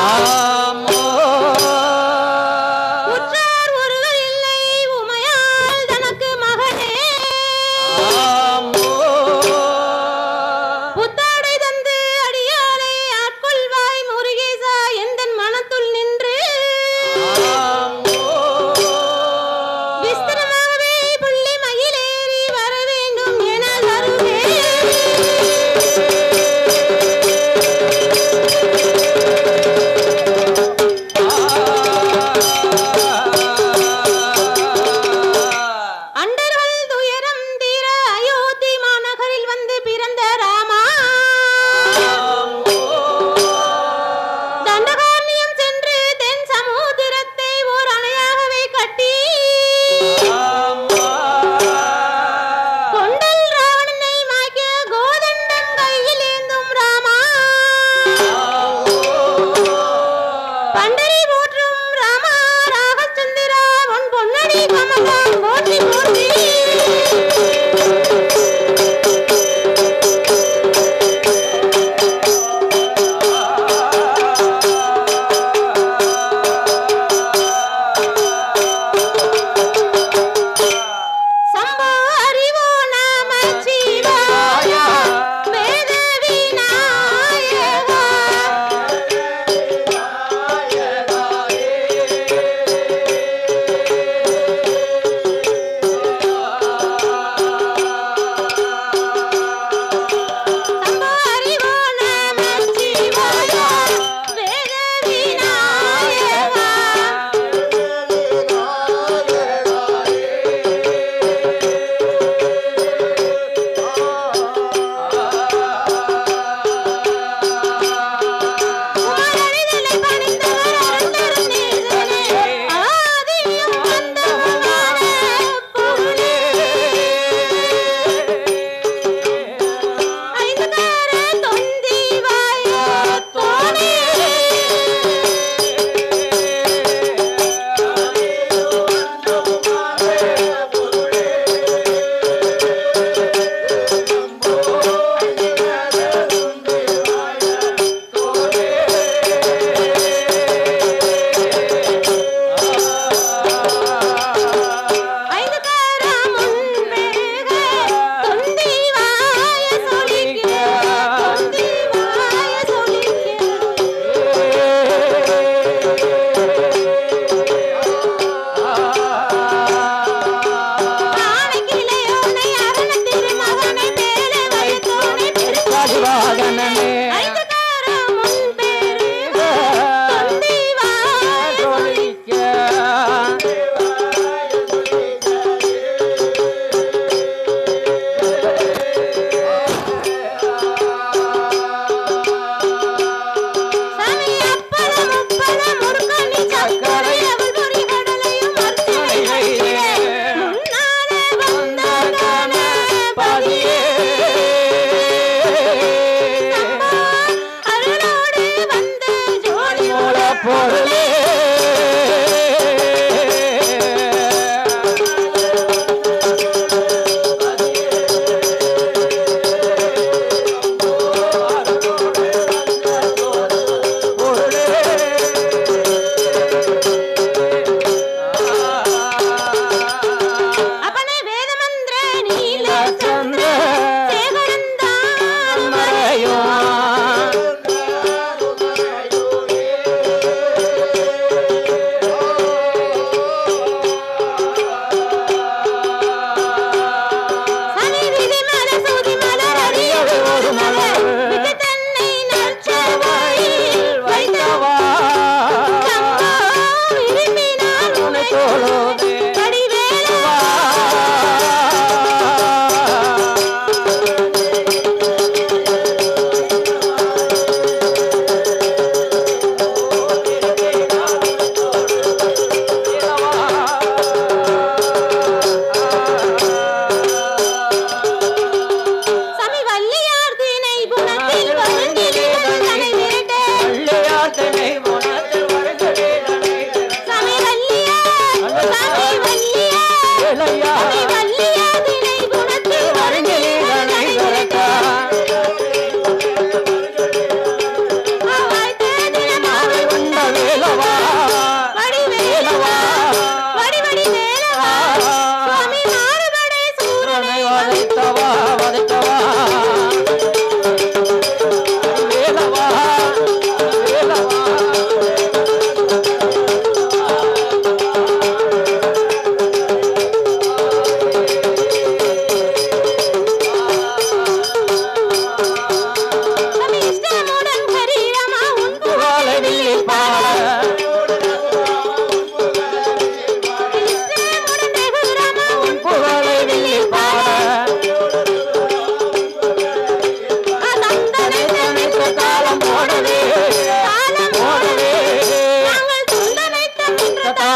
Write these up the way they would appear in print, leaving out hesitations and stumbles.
Bye.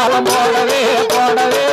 தாளம் போடவே போடவே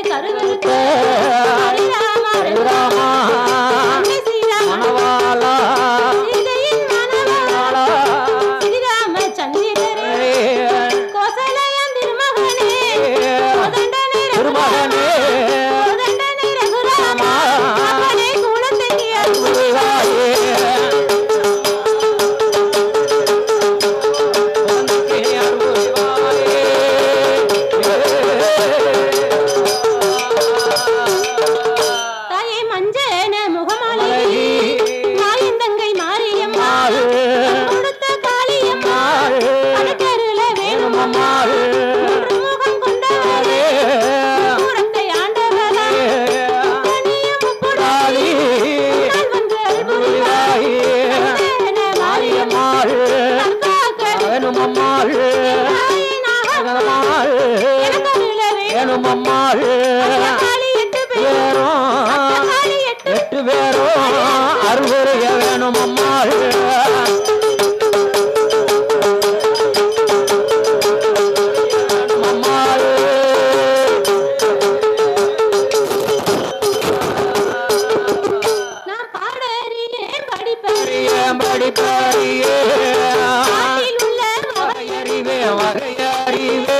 கருவறுத்த படிப்பாரியே உள்ள வகையறிவே வகையறிவே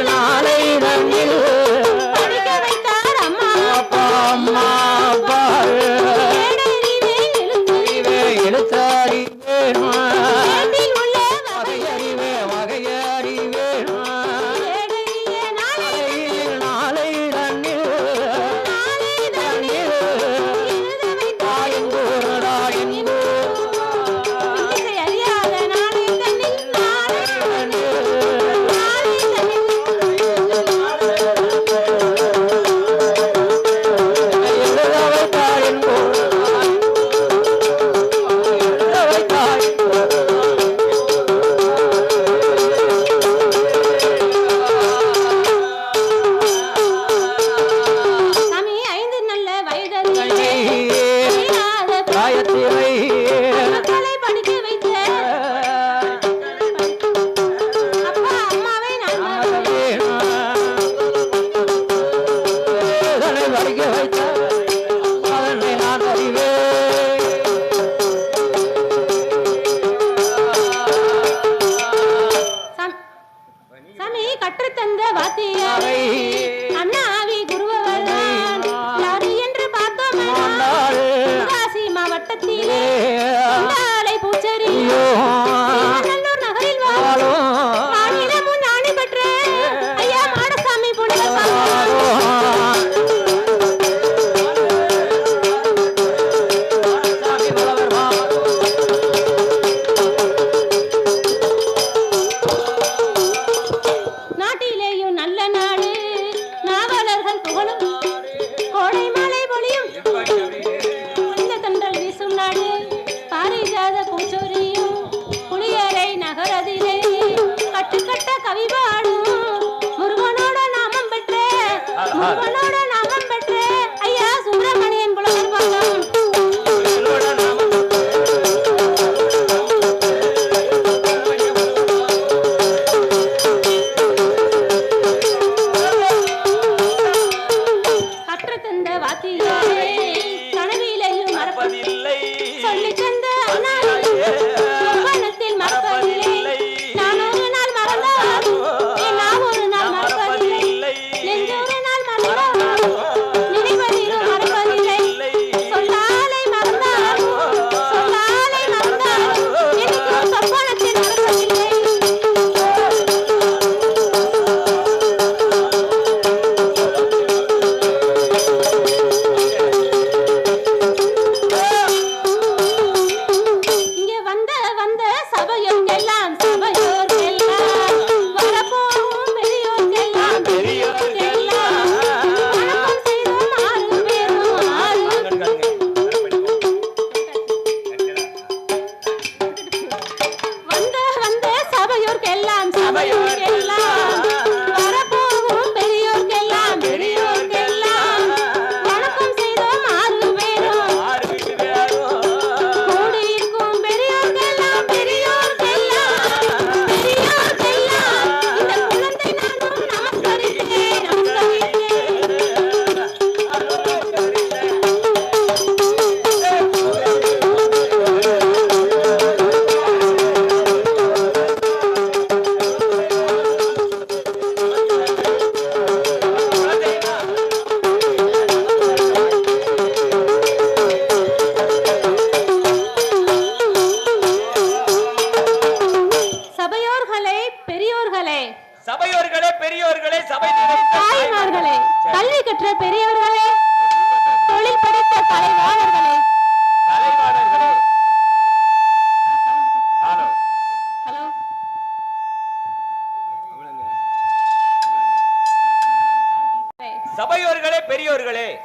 நாளை தண்ணில் படிக்க வைத்தார் அம்மா அப்பா அம்மா அப்பா எழுத்தாரிவே வகையறிவே வகையறிவே நாளை தண்ணில்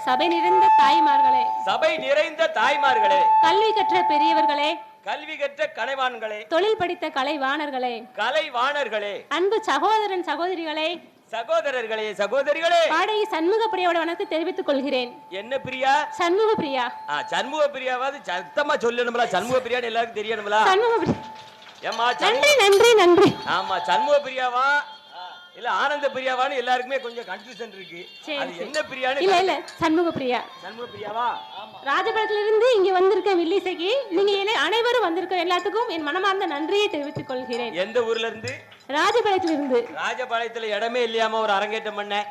சபை நிறைந்த தாய்மார்களே, சபை நிறைந்த தாய்மார்களே, கல்வி கற்ற பெரியவர்களே, கல்வி கற்ற கலைவான்களே, தொழில் படித்த கலைவாணர்களே, கலைவாணர்களே, அன்பு சகோதரன் சகோதரிகளே, சகோதரர்களே சகோதரிகளே, பாடகி சண்முக பிரியாவோட வணக்கத்தை தெரிவித்துக் கொள்கிறேன். என்ன பிரியா? சண்முக பிரியா. சண்முக பிரியாவாது சத்தமா சொல்லணும்ல. சண்முக பிரியான்னு எல்லாருக்கும் தெரியணும்ல. சண்முக பிரியா. ஏமா நன்றி நன்றி நன்றி. ஆமா சண்முக பிரியாவா இல்ல ஆனந்த பிரியாவான்னு எல்லாருக்குமே கொஞ்சம் கன்ஃபியூஷன் இருக்கு. சரி, அது சரி. என்ன பிரியான்னு இல்ல இல்ல சண்முக பிரியா. சண்முக பிரியாவா? ராஜபாளையத்துல இருந்து இங்க வந்திருக்க வில்லிசைக்கு நீங்க அனைவரும் வந்திருக்க எல்லாத்துக்கும் என் மனமார்ந்த நன்றியை தெரிவித்துக் கொள்கிறேன். எந்த ஊர்ல இருந்து? ராஜபாளையத்துல இருந்து. ராஜபாளையத்துல இடமே இல்லையாம ஒரு அரங்கேற்றம் பண்ண.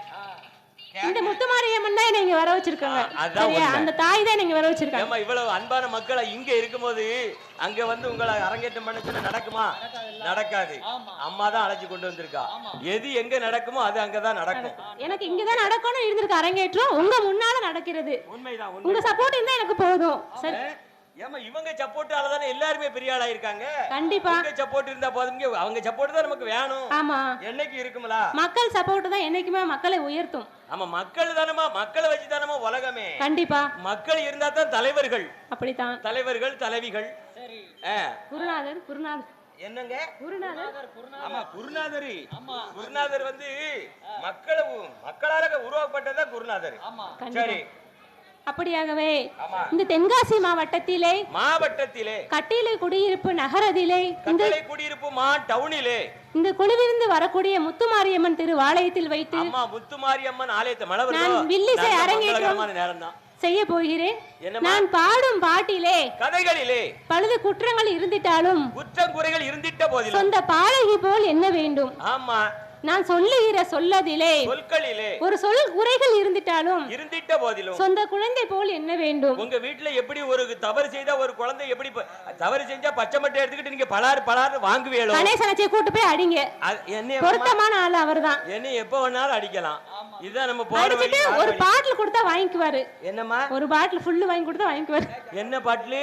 இந்த முத்துமாரியம்மன் தான் நீங்க வர வச்சிருக்காங்க. அதான் சரியா? அந்த தாய் தான் நீங்க வர வச்சிருக்காங்க. ஏமா இவ்வளவு அன்பான மக்களை இங்க இருக்கும்போது அங்க வந்து உங்களை அரங்கேற்றம் பண்ண சொன்னா நடக்குமா? நடக்காது. அம்மா தான் அழைச்சு கொண்டு வந்திருக்கா. எது எங்க நடக்குமோ அது அங்கதான் நடக்கும். எனக்கு இங்கதான் நடக்கணும் இருந்திருக்கு அரங்கேற்றம். உங்க முன்னால நடக்கிறது. உண்மைதான். உங்க சப்போர்ட் இருந்தா எனக்கு போதும். சரி. ஏமா இவங்க சப்போர்ட்டால தானே எல்லாருமே பெரிய ஆளா இருக்காங்க. கண்டிப்பா. உங்க சப்போர்ட் இருந்தா போதும். அவங்க சப்போர்ட் தான் நமக்கு வேணும். ஆமா. என்னைக்கு இருக்குமல? மக்கள் சப்போர்ட் தான் என்னைக்குமே மக்களை உயர்த்தும். ஆமா மக்கள் தானமா, மக்களை வச்சு தானமா உலகமே. கண்டிப்பா. மக்கள் இருந்தா தான் தலைவர்கள். அப்படித்தான். தலைவர்கள் தலைவிகள். சரி. குருநாதர் குருநாதர் என்னங்க? குருநாதர். ஆமா குருநாதர். குருநாதர் வந்து மக்களால உருவாக்கப்பட்டதா குருநாதர். சரி. அப்படியாகவே இந்த தென்காசி மாவட்டத்திலே கட்டிலை குடியிருப்பு நகரத்திலே கட்டிலை குடியிருப்பு டவுனிலே இந்த குழுவிலிருந்து வரக்கூடிய முத்துமாரியம்மன் திருவாலயத்தில் வைத்து அம்மா முத்துமாரியம்மன் ஆலயத்தை நான் வில்லிசை அரங்கேற்றம் செய்ய போகிறேன். நான் பாடும் பாட்டிலே கதைகளிலே பழுது குற்றங்கள் இருந்திட்டாலும் குற்றம் குறைகள் இருந்திட்ட போதிலும் சொந்த பாடகி போல் என்ன வேண்டும். ஆமா நான் சொல்லுகிற சொல்லதிலே சொற்களிலே ஒரு சொல் குறைகள் இருந்திட்டாலும் இருந்திட்ட போதிலும் சொந்த குழந்தை போல் என்ன வேண்டும். உங்க வீட்டுல எப்படி ஒரு தவறு செய்தா ஒரு குழந்தை எப்படி தவறு செஞ்சா பச்சை மட்டை எடுத்துக்கிட்டு நீங்க பலாறு வாங்குவீங்களோ கணேசனச்சை கூட்டு போய் அடிங்க. பொருத்தமான ஆள் அவர்தான். என்ன எப்ப வேணாலும் அடிக்கலாம். இதுதான் நம்ம போற ஒரு பாட்டில் கொடுத்தா வாங்கிக்குவாரு. என்னம்மா? ஒரு பாட்டில் ஃபுல்லு வாங்கி கொடுத்தா வாங்கிக்குவாரு. என்ன பாட்டில்?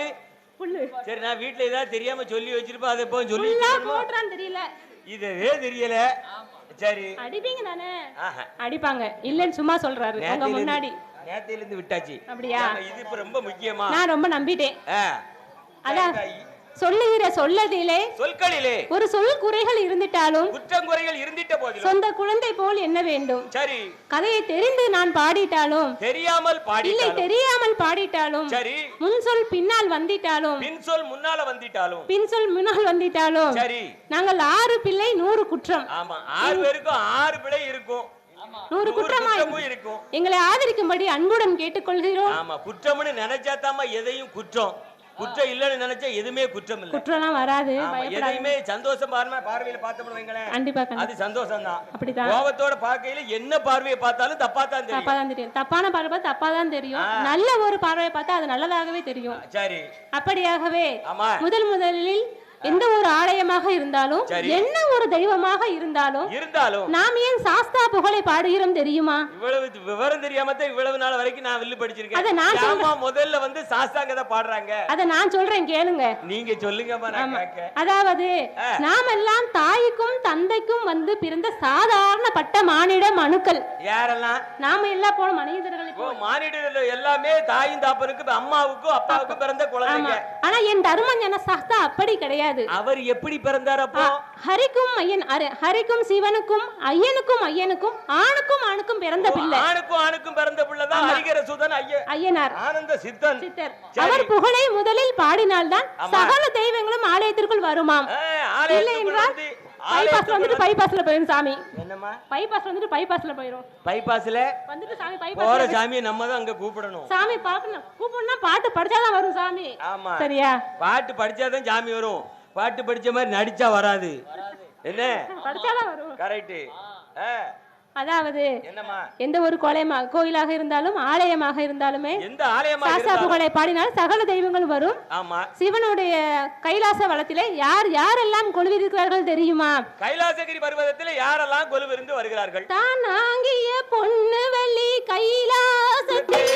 ஃபுல்லு. சரி நான் வீட்டுல ஏதாவது தெரியாம சொல்லி வச்சிருப்பா அதை போய் சொல்லி போட்றான்னு தெரியல. இதே தெரியல. சரி அடிப்பீங்க தானே? அடிப்பாங்க இல்லன்னு சும்மா சொல்றாரு உங்க முன்னாடி. நேத்தில இருந்து விட்டாச்சு. அப்படியா? இது இப்ப ரொம்ப முக்கியமா நான் ரொம்ப நம்பிட்டேன். அதான் சொல்லுகிற சொல்லதிலே சொற்களிலே ஒரு சொல் குறைகள் இருந்திட்டாலும் குற்றம் குறைகள் இருந்திட்ட போதிலும் சொந்த குழந்தை போல் என்ன வேண்டும். சரி. கதையை தெரிந்து நான் பாடிட்டாலும் தெரியாமல் இல்லை தெரியாமல் பாடிட்டாலும் சரி. முன் சொல் பின்னால் வந்திட்டாலும் பின் சொல் முன்னால வந்திட்டாலும் பின் சொல் முன்னால் வந்திட்டாலும் சரி. நாங்கள் 6 பிள்ளை 100 குற்றம். ஆமா 6 பேருக்கும் 6 பிள்ளை இருக்கும். 100 குற்றமும் இருக்கும். எங்களை ஆதரிக்கும்படி அன்புடன் கேட்டுக்கொள்கிறோம். ஆமா குற்றம்னு நினைச்சாதாமா எதையும் குற்றம். குற்றம் இல்லன்னு நினைச்சா எதுவுமே குற்றம் இல்ல. குற்றம்லாம் வராது. எதையுமே சந்தோஷம் பார்வையில பார்த்தோம்னு வைங்களேன். கண்டிப்பா அது சந்தோஷம் தான். அப்படிதான். கோபத்தோட பார்க்கையில என்ன பார்வையை பார்த்தாலும் தப்பா தான் தெரியும். தப்பான பார்வை தப்பா தான் தெரியும். நல்ல ஒரு பார்வையை பார்த்தா அது நல்லதாகவே தெரியும். சரி. அப்படியாகவே முதலில் எந்த ஒரு ஆலயமாக இருந்தாலும் என்ன ஒரு தெய்வமாக இருந்தாலும் நாம் ஏன் சாஸ்தா புகழை பாடுகிறோம் தெரியுமா? இவ்வளவு விவரம் தெரியாம தான் இவ்வளவு நாள் வரைக்கும் நான் வில்லு படிச்சிருக்கேன். அத நான் முதல்ல வந்து சாஸ்தாங்க தான் பாடுறாங்க. அத நான் சொல்றேன் கேளுங்க. நீங்க சொல்லுங்கமா நான் கேட்க. அதாவது நாம் எல்லாம் தாய்க்கும் தந்தைக்கும் வந்து பிறந்த சாதாரணப்பட்ட மானிட மனுக்கள். யாரெல்லாம்? நாம எல்லாம் போன மனிதர்கள். இப்போ மானிடர்கள் எல்லாமே தாயும் தாப்பனுக்கு அம்மாவுக்கும் அப்பாவுக்கும் பிறந்த குழந்தைங்க. ஆனா என் தர்மஞான சாஸ்தா அப்படி கிடையாது. அவர் எப்படி பிறந்தார்? அப்போ ஹரிக்கும் சிவனுக்கும் ஐயனுக்கும் ஆணுக்கும் பிறந்த பிள்ளை. ஆணுக்கும் பிறந்த பிள்ளை தான் ஹரிகர சுதன் ஐயனார் ஆனந்த சித்தர். அவர் புகழை முதலில் பாடினால்தான் சகல தெய்வங்களும் ஆலயத்திற்குள் வருமாம். இல்லை என்றால் பைபாஸ்ல வந்துட்டு பைபாஸ்ல போயிரும் சாமி. என்னம்மா? பைபாஸ்ல வந்துட்டு பைபாஸ்ல போயிரும். பைபாஸ்ல வந்துட்டு சாமி பைபாஸ் போற சாமியை நம்ம தான் அங்க கூப்பிடணும். சாமி பார்க்கணும். கூப்பிடணும்னா பாட்டு படிச்சாதான் வரும் சாமி. ஆமா சரியா? பாட்டு படிச்சாதான் சாமி வரும். பாட்டு படிச்ச மாதிரி நடிச்சா வராது. என்ன? படிச்சாதான் வரும். கரெக்ட். அதாவது என்னம்மா? எந்த ஒரு கோயிலாக இருந்தாலும் ஆலயமாக இருந்தாலுமே எந்த ஆலயமாக சாஸ்தா புகழை பாடினால் சகல தெய்வங்கள் வரும். ஆமா. சிவனுடைய கைலாச வளத்திலே யாரெல்லாம் கொலுவிருக்கிறார்கள் தெரியுமா? கைலாசகிரி பர்வதத்திலே யாரெல்லாம் கொலுவிருந்து வருகிறார்கள்? தானாங்கிய பொன்னு வெள்ளி கைலாசத்தில்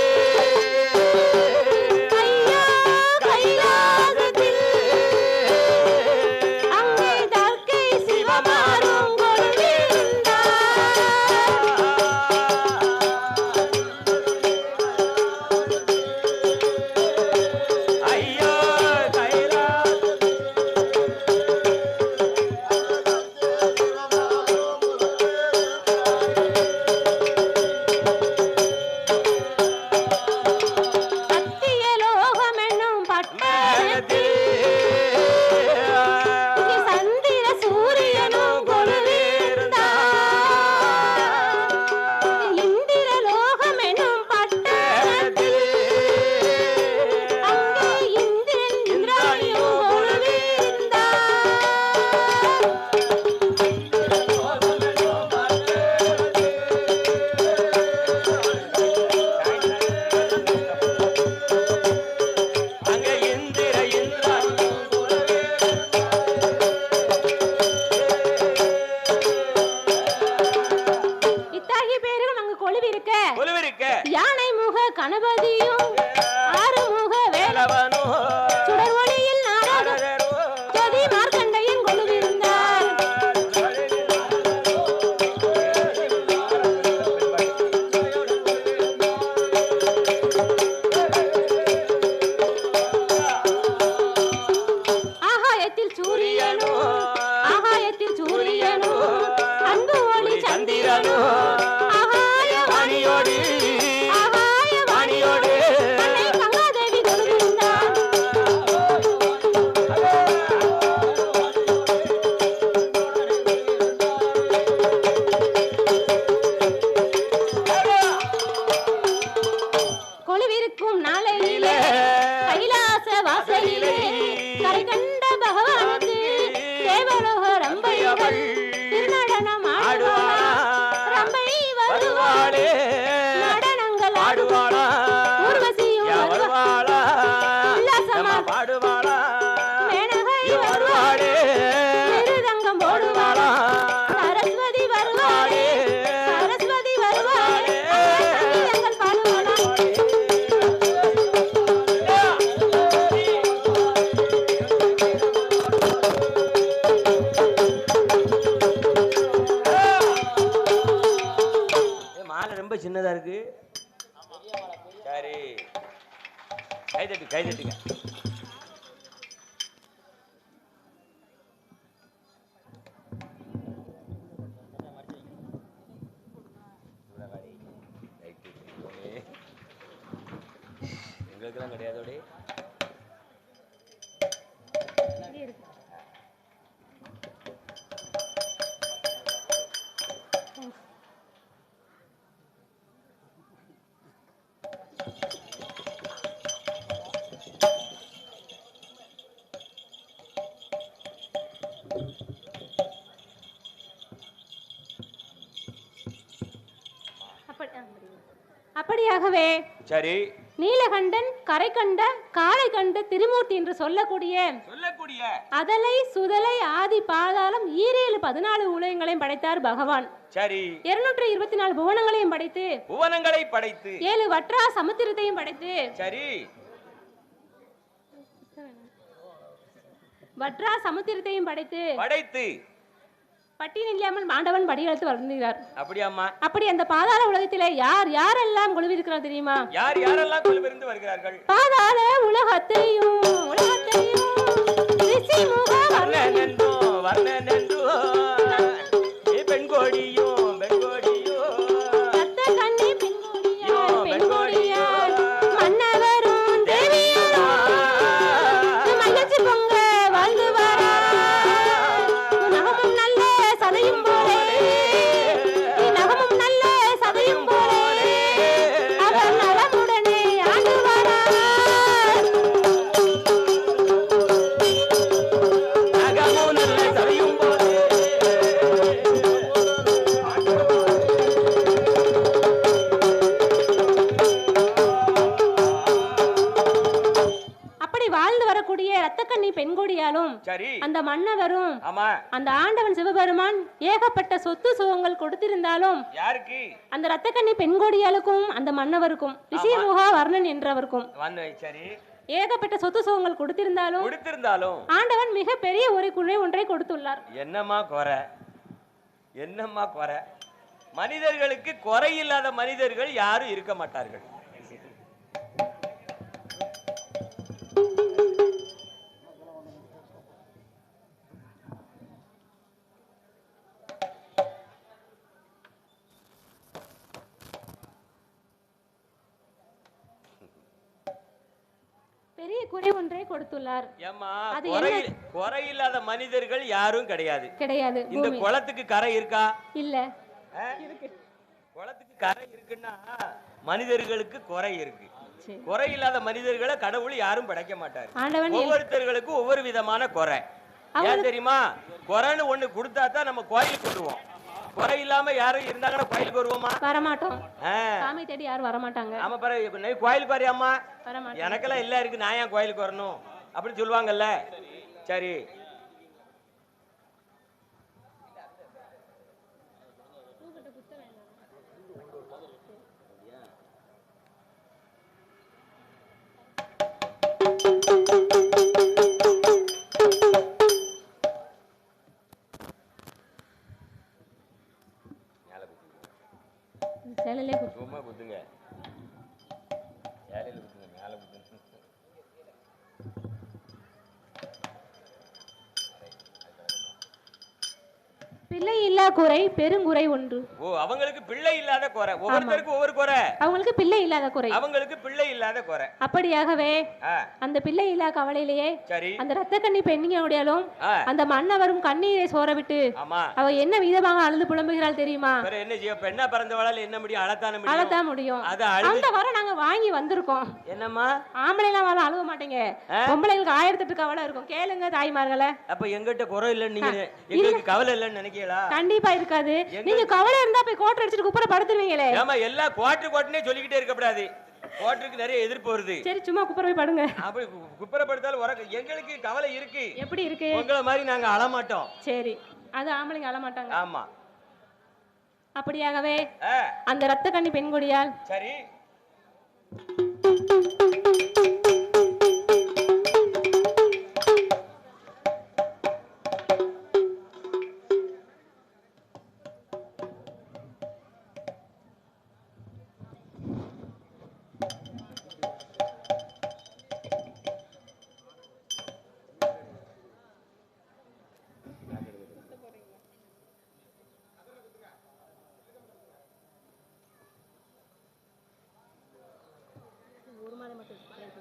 கொலுவிருக்க யானை முக கணபதியும் ஆறுமுக வேலவனும் சுடர் ஒளியில் நாடகம் ஜோதி மார்க்கண்டையன் கொலுவிருந்தார். ஆகாயத்தில் சூரியனும் அன்பு ஒளி சந்திரனும் சின்னதா இருக்கு. சரி, கைதட்டுங்க. எங்களுக்கெல்லாம் கிடையாதோட அப்படியாகவே சரி நீலகண்டன் கரை கண்ட காளை கண்ட திருமூர்த்தி என்று சொல்லக்கூடிய அதலை சுதலை ஆதி பாதாளம் 14 உலகங்களையும் படைத்தார் பகவான். சரி 224 புவனங்களையும் படைத்து 7 வற்றா சமுத்திரத்தையும் படைத்து சரி வற்றா சமுத்திரத்தையும் படைத்து பட்டியல் இல்லாமல் மாண்டவன் படியெடுத்து வருகிறார். அப்படியாம்மா? அப்படி அந்த பாதாள உலகத்திலே யாரெல்லாம் கொலுவிருக்கிறார் தெரியுமா? யாரெல்லாம் கொலுவிருந்து வருகிறார்கள்? பாதாள உலகத்தையும் ரிஷிமுக வர்ணனென்றோ பெண்கோடியும் ரத்த கண்ணி பெண்கோடியும் மன்னவரும் தேவியும் மகிழ்ச்சி பொங்க வாழ்ந்து வர பெண்கொடியாலும் அந்த மன்னவரும் அந்த ஆண்டவன் சிவபெருமான் ஏகப்பட்ட சொத்து சுகங்கள் கொடுத்திருந்தாலும் யாருக்கு? அந்த ரத்தக்கண்ணி பெண்கொடியாளுக்கும் அந்த மன்னவருக்கும் ரிஷிமுக வர்ணன் என்றவருக்கும் ஏகப்பட்ட சொத்து சுகங்கள் கொடுத்திருந்தாலும் ஆண்டவன் மிக பெரிய ஒரு குழை ஒன்றை கொடுத்துள்ளார். என்னம்மா குறை? மனிதர்களுக்கு குறை இல்லாத மனிதர்கள் யாரும் இருக்க மாட்டார்கள். பெரிய குறை ஒன்றை கொடுத்துள்ளார். குறை இல்லாத மனிதர்கள் யாரும் கிடையாது. இந்த குளத்துக்கு கரை இருக்கா? இல்ல. குளத்துக்கு கரை இருக்குன்னா மனிதர்களுக்கு குறை இருக்கு. குறை இல்லாத மனிதர்களை கடவுள் யாரும் படைக்க மாட்டார். ஒவ்வொருத்தர்களுக்கும் ஒவ்வொரு விதமான குறை. ஏன் தெரியுமா? குறைன்னு ஒண்ணு கொடுத்தா தான் நம்ம கோயிலுக்கு கொண்டுவோம். குறை இல்லாம யாரும் இருந்தாங்கன்னா கோயிலுக்கு வருவோமா? வரமாட்டோம். சாமி தேடி யாரும் வரமாட்டாங்க. ஆமா பாரு, கோயிலுக்கு வரையாமா? எனக்கெல்லாம் இல்ல இருக்கு, நான் ஏன் கோயிலுக்கு வரணும் அப்படின்னு சொல்லுவாங்கல்ல. சரி ஊத்துங்க, இலையில ஊத்துங்க, மேல ஊத்துங்க. பிள்ளை இல்லா குறை பெருங்குறை ஒன்று. ஓ, அவங்களுக்கு பிள்ளை இல்லாத குறை. ஒவ்வொருத்தருக்கும் ஒவ்வொரு குறை. அவங்களுக்கு பிள்ளை இல்லாத குறை. அவங்களுக்கு பிள்ளை இல்லாத குறை. அப்படியாகவே அந்த பிள்ளை இல்லா கவலையிலேயே சரி அந்த ரத்த கண்ணி பெண்ணியோடையாலும் அந்த மன்னவரும் கண்ணீரை சோர விட்டு அவ என்ன விதமாக அழுது புலம்புகிறாள் தெரியுமா? என்ன செய்ய, பெண்ணா பிறந்தவளால என்ன முடியும்? அழத்தான் முடியும். அந்த வரை நாங்க வாங்கி வந்திருக்கோம். என்னம்மா ஆம்பளை எல்லாம் அழுவ மாட்டேங்க, பொம்பளைங்களுக்கு 1008 கவலை இருக்கும். கேளுங்க தாய்மார்களே. அப்ப எங்கிட்ட குறை இல்லன்னு நீங்க, எங்களுக்கு கவலை இல்லன்னு நினைக்கிறீங்களா? கண்டிப்பா இருக்காது. நீங்க கவலை இருந்தா போய் கோட்டை அடிச்சிட்டு குப்புற படுத்துவீங்களே. ஆமா, எல்லாம் கோட்டே சொல்லிக்கிட்டே இருக்க கூடாது. கோட்டருக்கு நிறைய எதிர்ப்பு வருது. சரி, சும்மா குப்புற போய் படுங்க. அப்படி குப்புற படுத்தாலும் எங்களுக்கு கவலை இருக்கு. எப்படி இருக்கு? உங்களை மாதிரி நாங்க அழமாட்டோம். சரி, அது ஆம்பளைங்க அழமாட்டாங்க. ஆமா. அப்படியாகவே அந்த ரத்த கண்ணி பெண்கொடியால் சரி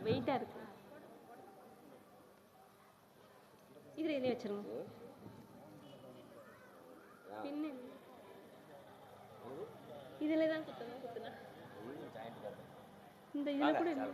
வெயிட்டா இருக்கு. இதுல வச்சிருங்க. பின்ன இதுல தான் குத்துனா இந்த இதுல கூட இல்ல.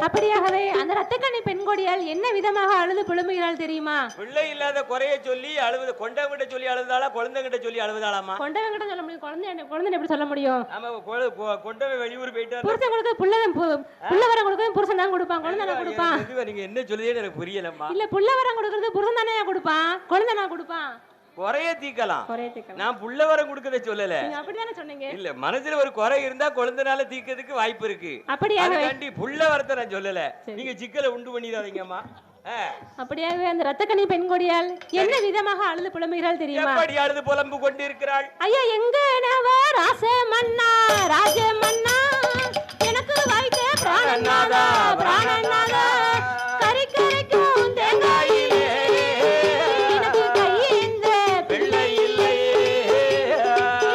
அப்படியாகவே அந்த ரத்தக்கண்ணி பெண்கொடியால் என்ன விதமாக அழுது புலம்புகிறாள் தெரியுமா? பிள்ளை இல்லாத குறைய சொல்லி அழுவது, கொண்டவங்கிட்ட சொல்லி அழுதாளா, குழந்தைகிட்ட சொல்லி அழுதாளாமா? கொண்டவங்கிட்ட சொல்ல முடியும், குழந்தை எப்படி சொல்ல முடியும்? ஆமா, கொண்டவன் வெளியூர் போயிட்டாரு. புருஷன் கொடுக்க புள்ள வரம் கொடுக்க புருஷன் தான் கொடுப்பான், குழந்தை தான் கொடுப்பான். நீங்க என்ன சொல்லுதேன்னு எனக்கு புரியலம்மா. இல்ல, புள்ள வரம் கொடுக்கறது புருஷன் தானே கொடுப்பான், குழந்தை நான் கொடுப்பான். குறைய தீக்கலாம். நான் புள்ள வரம் கொடுக்கறத சொல்லல. நீங்க அப்படிதானே சொன்னீங்க. இல்ல, மனசுல ஒரு குறை இருந்தா குழந்தைனால தீக்கிறதுக்கு வாய்ப்பு இருக்கு. அப்படியாகவே புள்ள வரத்தை நான் சொல்லல. நீங்க சிக்கலை உண்டு பண்ணிடாதீங்கம்மா. அப்படியாகவே அந்த ரத்தக்கண்ணி பெண்கொடியால் என்ன விதமாக அழுது புலம்புகிறாள் தெரியுமா? எப்படி அழுது புலம்பு கொண்டு இருக்கிறாள்? ஐயா, எங்க ராச மன்னா, ராஜ மன்னா, எனக்கு வைத்த பிராணநாதா, பிராணநாதா, கரி கரைக்கும் தேங்காயிலே எனக்கு கையேந்த பிள்ளை இல்லையே,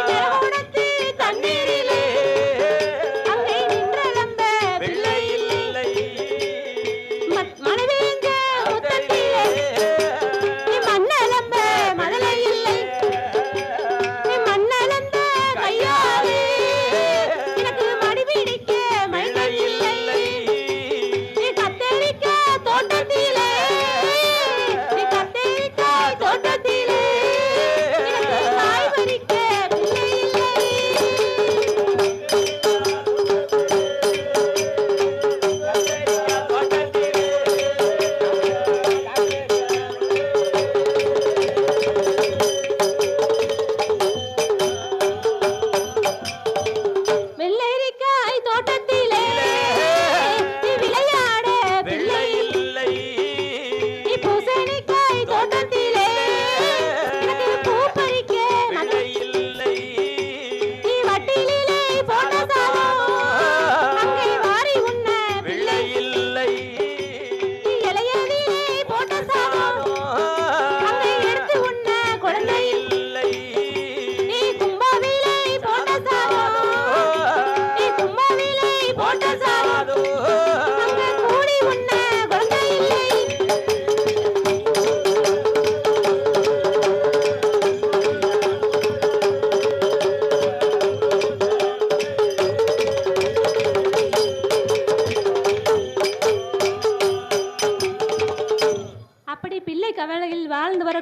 நிலவுடத்து தண்ணீரிலே அங்கே நின்றளம்ப பிள்ளை இல்லை, மனைவிங்க முத்தத்திலே நீ மண்ணளம்ப மதலை இல்லை, நீ மண்ணளந்த கையாலே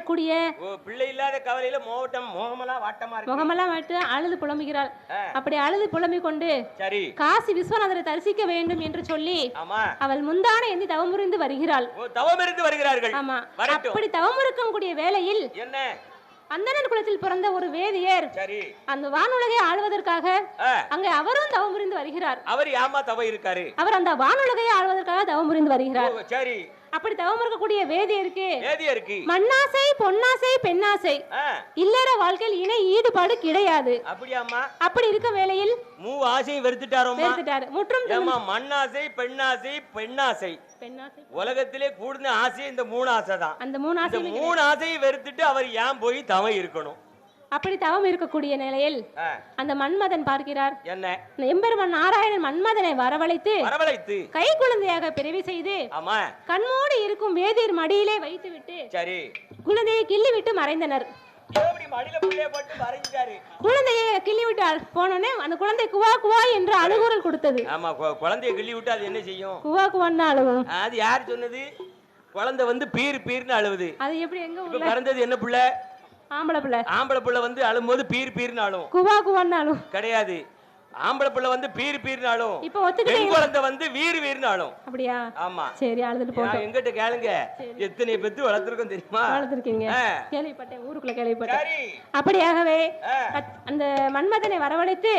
வரக்கூடிய பிள்ளை இல்லாத கவலையில முகமெல்லாம் விட்டு அழுது புலம்புகிறாள். அப்படி அழுது புலம்பிக் கொண்டு சரி காசி விஸ்வநாதரை தரிசிக்க வேண்டும் என்று சொல்லி அவள் முந்தான எந்தி தவமிருந்து வருகிறாள். தவமிருந்து வருகிறார்கள். ஆமா, அப்படி தவமிருக்கும் கூடிய வேளையில் என்ன அந்தணன் குலத்தில் பிறந்த ஒரு வேதியர் அந்த வானுலகை ஆளுவதற்காக அங்கே அவரும் தவம் புரிந்து வருகிறார். அவர் யாமா தவம் இருக்காரு? அவர் அந்த வானுலகை ஆளுவதற்காக தவம் புரிந்து வருகிறார். சரி, அப்படி தவம் இருக்கக்கூடிய வேதியருக்கு மண்ணாசை பொன்னாசை பெண்ணாசை இல்லற வாழ்க்கையில் இணை ஈடுபாடு கிடையாது. அப்படியாமா? அப்படி இருக்க வேளையில் ஆசையை வெறுத்துட்டாரு. முற்றும் மண்ணாசை பெண்ணாசை பெண்ணாசை உலகத்திலே கூடுன ஆசை இந்த 3 ஆசை தான். அந்த 3 ஆசையை வெறுத்துட்டு அவர் ஏன் போய் தவம் இருக்கணும்? அப்படி தவம் இருக்கக்கூடிய நிலையில் அந்த மன்மதன் பார்க்கிறார். என்ன எம்பெருமான் நாராயணன் மன்மதனை வரவழைத்து கை குழந்தையாக பிறவி செய்து கண்மூடி இருக்கும் வேதியர் மடியிலே வைத்துவிட்டு சரி குழந்தையை கிள்ளி விட்டு மறைந்தனர். குழந்தையை கிள்ளி விட்டால் போனோடனே அந்த குழந்தை குவா குவா என்று அழுகுரல் கொடுத்தது. ஆமா, குழந்தையை கிள்ளி விட்டு அது என்ன செய்யும்? குவா குவான்னு அழுகும். அது யார் சொன்னது? குழந்தை வந்து பீர் பீர்னு அழுவுது. அது எப்படி? எங்க பிறந்தது என்ன பிள்ளை? ஆம்பளை பிள்ளை வந்து அழும்போது பீர் பீர்னு அழும். குவா குவான்னு அழும் கிடையாது. ஆம்பளை பிள்ளை வந்து பீர் பீர்னாலும் இப்ப ஒத்துக்கிட்டே குழந்தை வந்து வீர் வீர்னாலும். அப்படியா? ஆமா. சரி, அழுதுட்டு போங்க. எங்கிட்ட கேளுங்க, எத்தனை பெத்து வளர்த்திருக்கோம் தெரியுமா? வளர்த்திருக்கீங்க, கேள்விப்பட்டேன், ஊருக்குள்ள கேள்விப்பட்டேன். அப்படியாகவே அந்த மன்மதனை வரவழைத்து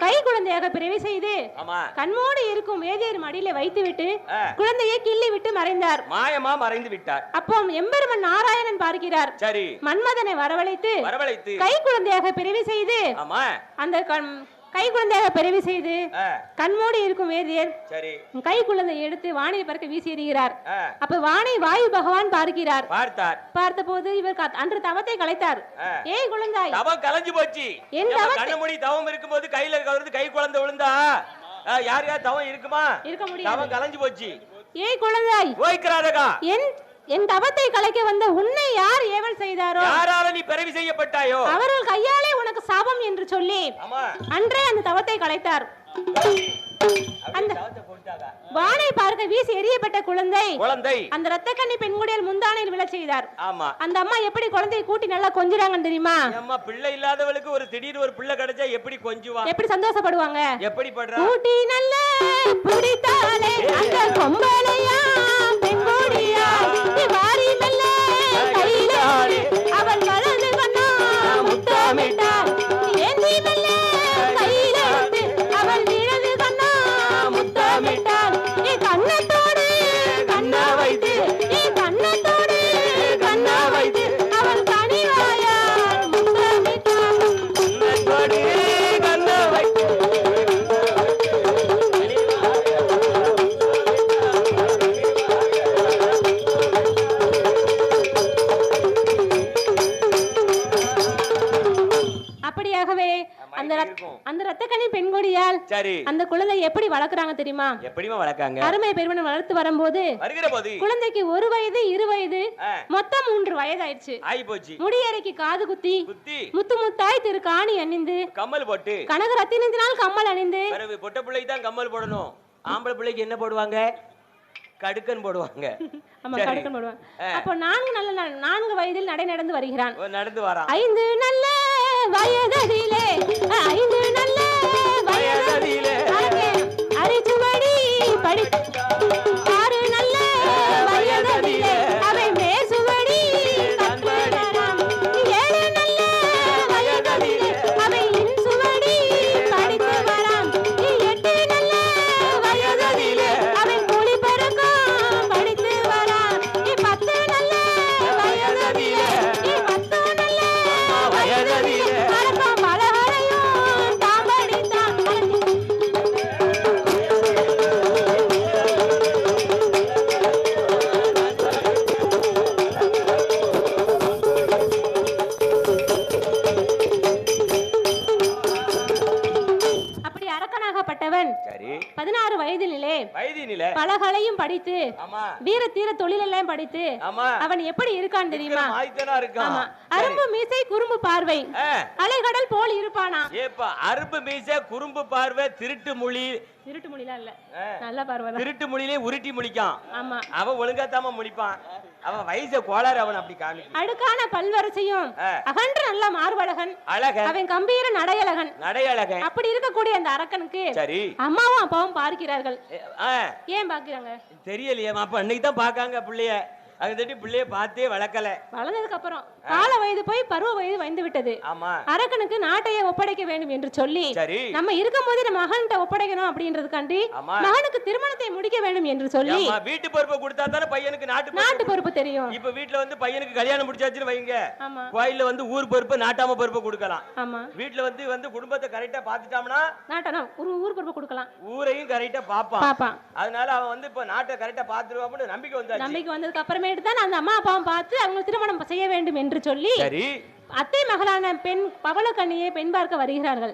கை குழந்தையாக பிறவி செய்து கண்மூடி இருக்கும் வேதியர் மடியில வைத்துவிட்டு குழந்தையை கிள்ளி விட்டு மறைந்தார். மாயமா மறைந்து விட்டார். அப்போ எம்பெருமான் நாராயணன் பார்க்கிறார். சரி, மன்மதனை வரவழைத்து கை குழந்தையாக பிறவி செய்து அந்த கை குழந்தையாக பிறவி செய்து கண்மூடி இருக்கும் வேதியர் கை குழந்தை எடுத்து வானை பறக்க வீசி எறிகிறார். அப்ப வானை வாயு பகவான் பார்க்கிறார். பார்த்த போது இவர் அன்று தவத்தை கலைத்தார். ஏய் குழந்தாய், தவம் கலைஞ்சு போச்சு. கண்ணமூடி தவம் இருக்கும்போது கையில கை குழந்தை விழுந்தா யார் யார் தவம் இருக்குமா? இருக்க முடியாது. தவம் கலைஞ்சு போச்சு. ஏய் குழந்தாய், ஓய்க்கிறாதகா, என் தவத்தை கலைக்க வந்த உன்னை யார் ஏவல் செய்தாரோ, யாரால நீ பிறவி செய்யப்பட்டாயோ அவர்கள் கையாலே உனக்கு சாபம் என்று சொல்லி அன்றே அந்த தவத்தை கலைத்தார். அந்த வானை பார்க்க வீசி எறியப்பட்ட குழந்தை அந்த ரத்த கண்ணி பெண்குடியில் முந்தானையில் விழ செய்தார். அந்த அம்மா எப்படி குழந்தையை கூட்டி நல்லா கொஞ்சுறாங்கன்னு தெரியுமா? அம்மா பிள்ளை இல்லாதவளுக்கு ஒரு திடீர் ஒரு பிள்ளை கிடைச்சா எப்படி கொஞ்சுவா, எப்படி சந்தோஷப்படுவாங்க, எப்படி படுறா? கூட்டி நல்ல புடித்தாலே அந்த கொம்பளையா பெண்குடியா வாரி நல்ல கையிலாடி அவன் வலது கண்ணா முத்தமிட்டார். ஏந்தி நல்ல கையில அவள் இடது கண்ணா முத்தமிட்டார். நீ கண்ணத்தோடு கண்ணா வைத்து, நீ கண்ணத்தோடு கண்ணா வைத்து அவள் கனிவாயால் முத்தமிட்டார். கண்ணா வைத்து அப்படியாகவே அந்த ரத்தக்கனி பெண்கொடியால் அந்த குழந்தை எப்படி வளர்க்கறாங்க தெரியுமா? எப்படிமா வளர்க்காங்க? அருமை பெருமனை வளர்த்து வரும்போது குழந்தைக்கு 1 வயது 2 வயது மொத்தம் 3 வயதாயிடுச்சு. முடியறைக்கு காது குத்தி முத்து முத்தாய் திரு காணி அணிந்து கம்மல் போட்டு கனக ரத்தினத்தினால் கம்மல் அணிந்து, பொட்ட பிள்ளைக்கு தான் கம்மல் போடணும். ஆம்பளை பிள்ளைக்கு என்ன போடுவாங்க? கடுக்கன் போடுவாங்க. ஆமா, கடுக்கன் போடுவாங்க. அப்போ 4 வயதில் நடந்து வருகிறான். நடந்து வரான். 5 நல்ல வயதிலே 5 நல்ல வயதிலே அரிச்சுவடி படி 6 நல்ல வயதிலே அவை மேசுவடி கற்பனம் 7 நல்ல வயதிலே அவை இன்சுவடி படித்து வரான் 8 நல்ல வயதிலே அவை கூலி பறக்கும் படித்து வரான் 10 நல்ல வயதிலே 10 நல்ல வயதிலே பறக்கும் பலகரையும் தான் படித்தான். அப்படி அரக்கனாகப்பட்டவன் 16 வயதினிலே பலகலையும் படித்து வீர தீர தொழிலெல்லாம் படித்து அவன் எப்படி இருக்கான் தெரியுமா? அரும்பு மீசை குறும்பு பார்வை அலைகடல் போல் இருப்பானா. அரும்பு மீசை குறும்பு பார்வை திருட்டு மொழி திருட்டு மொழிலாம் இல்ல நல்லா பரவாயில்ல. திருட்டு மொழியிலே உருட்டி முழிக்கான். ஆமா, அவன் ஒழுங்காத்தாம முழிப்பான். அவன் வயசு கோளாறு, அவன் அப்படி காமிக்கும். அடுக்கான பல்வரிசையும் அகன்ற நல்ல மார்பழகன், அழகன், அவன் கம்பீர நடையழகன். நடையழகன். அப்படி இருக்கக்கூடிய அந்த அரக்கனுக்கு சரி அம்மாவும் அப்பாவும் பார்க்கிறார்கள். ஏன் பாக்குறாங்க தெரியலையே. அப்ப அன்னைக்கு தான் பாக்காங்க பிள்ளைய. அது தட்டி பிள்ளைய பார்த்தே வளர்க்கல. வளர்ந்ததுக்கு அப்புறம் கால வயது போய் பருவ வயது வந்து விட்டது. ஆமா, அரக்கனுக்கு நாட்டையே ஒப்படைக்க வேண்டும் என்று சொல்லி நம்ம இருக்கும் போது நம்ம மகன்கிட்ட ஒப்படைக்கணும் அப்படின்றதுக்காண்டி மகனுக்கு திருமணத்தை முடிக்க வேண்டும் என்று சொல்லி வீட்டு பொறுப்பை கொடுத்தா தானே பையனுக்கு நாட்டு பொறுப்பு தெரியும். இப்ப வீட்டுல வந்து பையனுக்கு கல்யாணம் முடிச்சாச்சுன்னு வைங்க, கோயில்ல வந்து ஊர் பொறுப்பு நாட்டாம பொறுப்பு கொடுக்கலாம். ஆமா, வீட்டுல வந்து குடும்பத்தை கரெக்டா பாத்துட்டாம்னா நாட்டணும் ஊர் பொறுப்பு கொடுக்கலாம். ஊரையும் கரெக்டா பாப்பான். அதனால அவன் வந்து இப்ப நாட்டை கரெக்டா பாத்துருவான்னு நம்பிக்கை வந்ததுக்கு அப்புறமே தான் அந்த அம்மா அப்பாவும் பார்த்து அவங்க திருமணம் செய்ய வேண்டும் என்று சொல்லி அத்தை மகளான பெண் பவளக்கண்ணியை பெண் பார்க்க வருகிறார்கள்.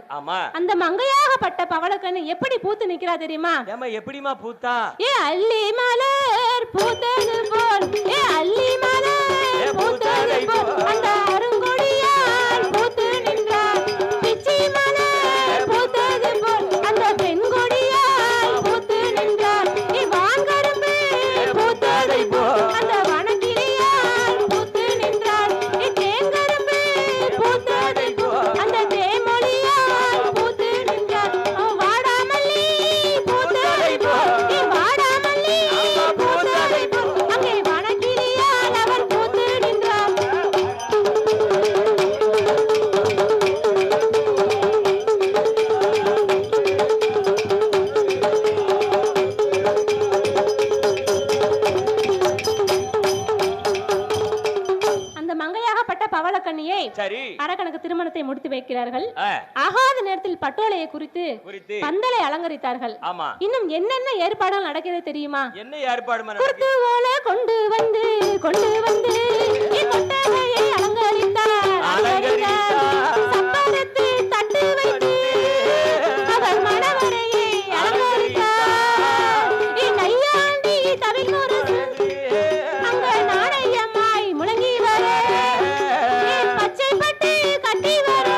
அந்த மங்கையாகப்பட்ட பவளக்கண்ணி எப்படி பூத்து நிக்கிறா தெரியுமா? எப்படிமா பூத்தா? ஏ அள்ளி மலர் பூத்தது போல், ஏ அள்ளி மலர் பூத்தது போல் அந்த அருங்கொடியால் பூத்து நின்றார். பிச்சி மலர் பூத்தது போல் அந்த பெண் கொடியால் பூத்து நின்றார். ஏ வான்கரும்பு பூத்தது போல் அந்த வனக்கிளியால் பூத்து நின்றார். ஏ தேங்கரும்பு பூத்தது போல் அந்த தேமொழியால் பூத்து நின்றார். வாடாமல்லி பூத்தது போல், ஏ வாடாமல்லி பூத்தது போல் அங்கே வனக்கிளியால் அவர் பூத்து நின்றார். அந்த மங்கையாகப்பட்ட பவளக்கண்ணியை அரக்கனுக்கு திருமணத்தை முடித்து வைக்கிறார்கள். ஆகாத நேரத்தில் பட்டோலையை குறித்து பந்தலை அலங்கரித்தார்கள். இன்னும் என்னென்ன ஏற்பாடுகள் நடக்கிறது தெரியுமா? என்ன ஏற்பாடு? கொண்டு வந்து கொட்டகையை அலங்கரித்தார். சப்பரத்து தட்டு வைத்து அவர் மணவரையை அலங்கரித்தார். நையாண்டி தவிர்முரசு அங்க நாணயமாய் முழங்கி வர, பச்சை பட்டு கட்டி வர,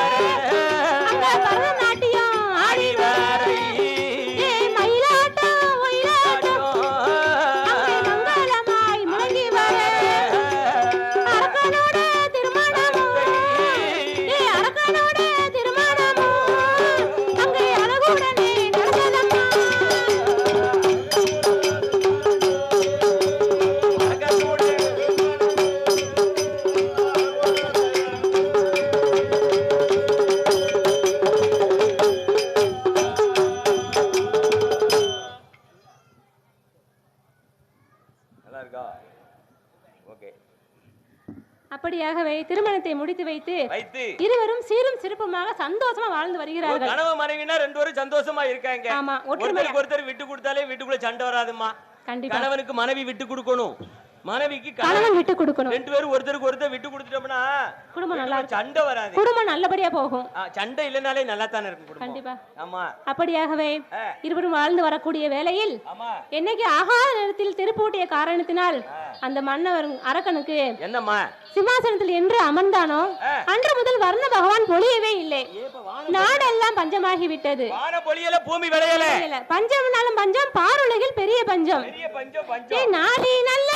அங்க பரதநாட்டியம் ஆடி வர, மயிலாட்டம் ஒயிலாட்டம் அங்கே மங்களமாய் முழங்கி வர. அரக்கனோட திருமணமும், அரக்கனோட திருமணமும் அங்கே அழகுடனே நடந்ததம்மா. நல்லா இருக்கா? ஓகே. அப்படியாகவே திருமணத்தை முடித்து வைத்து இருவரும் சீரும் சிறப்புமாக சந்தோஷமா வாழ்ந்து வருகிறார்கள். கணவன் மனைவினா ரெண்டு பேரும் சந்தோஷமா இருக்காங்க. ஆமா, ஒருத்தருக்கு ஒருத்தர் விட்டு கொடுத்தாலே வீட்டுக்குள்ள சண்டை வராதுமா. கணவனுக்கு மனைவி விட்டு கொடுக்கணும், மனைவிக்கு கணவன் விட்டு கொடுக்கணும். ரெண்டு பேரும் ஒருத்தருக்கு ஒருத்தர் விட்டு கொடுத்துட்டோம்னா குடும்பம் நல்லா இருக்கும், சண்டை வராது, குடும்பம் நல்லபடியா போகும். சண்டை இல்லனாலே நல்லா தானே இருக்கும் குடும்பம். கண்டிப்பா. ஆமா. அப்படியாகவே இருவரும் வாழ்ந்து வரக்கூடிய வேளையில் என்னைக்கு ஆகாத நேரத்தில் திருப்பூட்டிய காரணத்தினால் அந்த மன்னவர் அரக்கனுக்கு என்னம்மா சிம்மாசனத்தில் என்று அமர்ந்தானோ அன்று முதல் வர்ண பகவான் பொழியவே இல்லை. நாடெல்லாம் பஞ்சமாகி விட்டது. பூமி விளையல. பஞ்சம்னாலும் பஞ்சம், பாருலகில் பெரிய பஞ்சம். நாளி நல்ல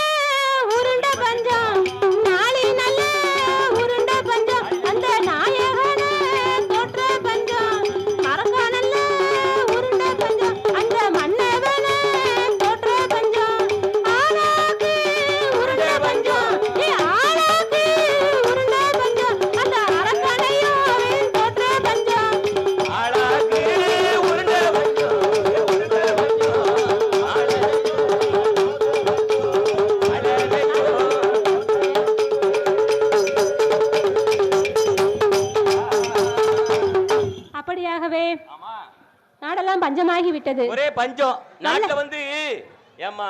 உருண்ட பஞ்சம், நாளி நல்ல உருண்ட பஞ்சம், அந்த நாயகன தோற்ற பஞ்சம், அரக்கனல்ல உருண்ட பஞ்சம், அந்த மன்னவன தோற்ற பஞ்சம், ஆளாக்கு உருண்ட பஞ்சம், ஆளாக்கு உருண்ட பஞ்சம், அந்த அரக்கனையும் அவன் தோற்ற பஞ்சம், ஆளாக்கு உருண்ட பஞ்சம், உருண்ட பஞ்சம், அப்படியாகவே நாடெல்லாம் பஞ்சமாகி விட்டது. ஒரே பஞ்சம். நாட்டுல வந்து ஏமா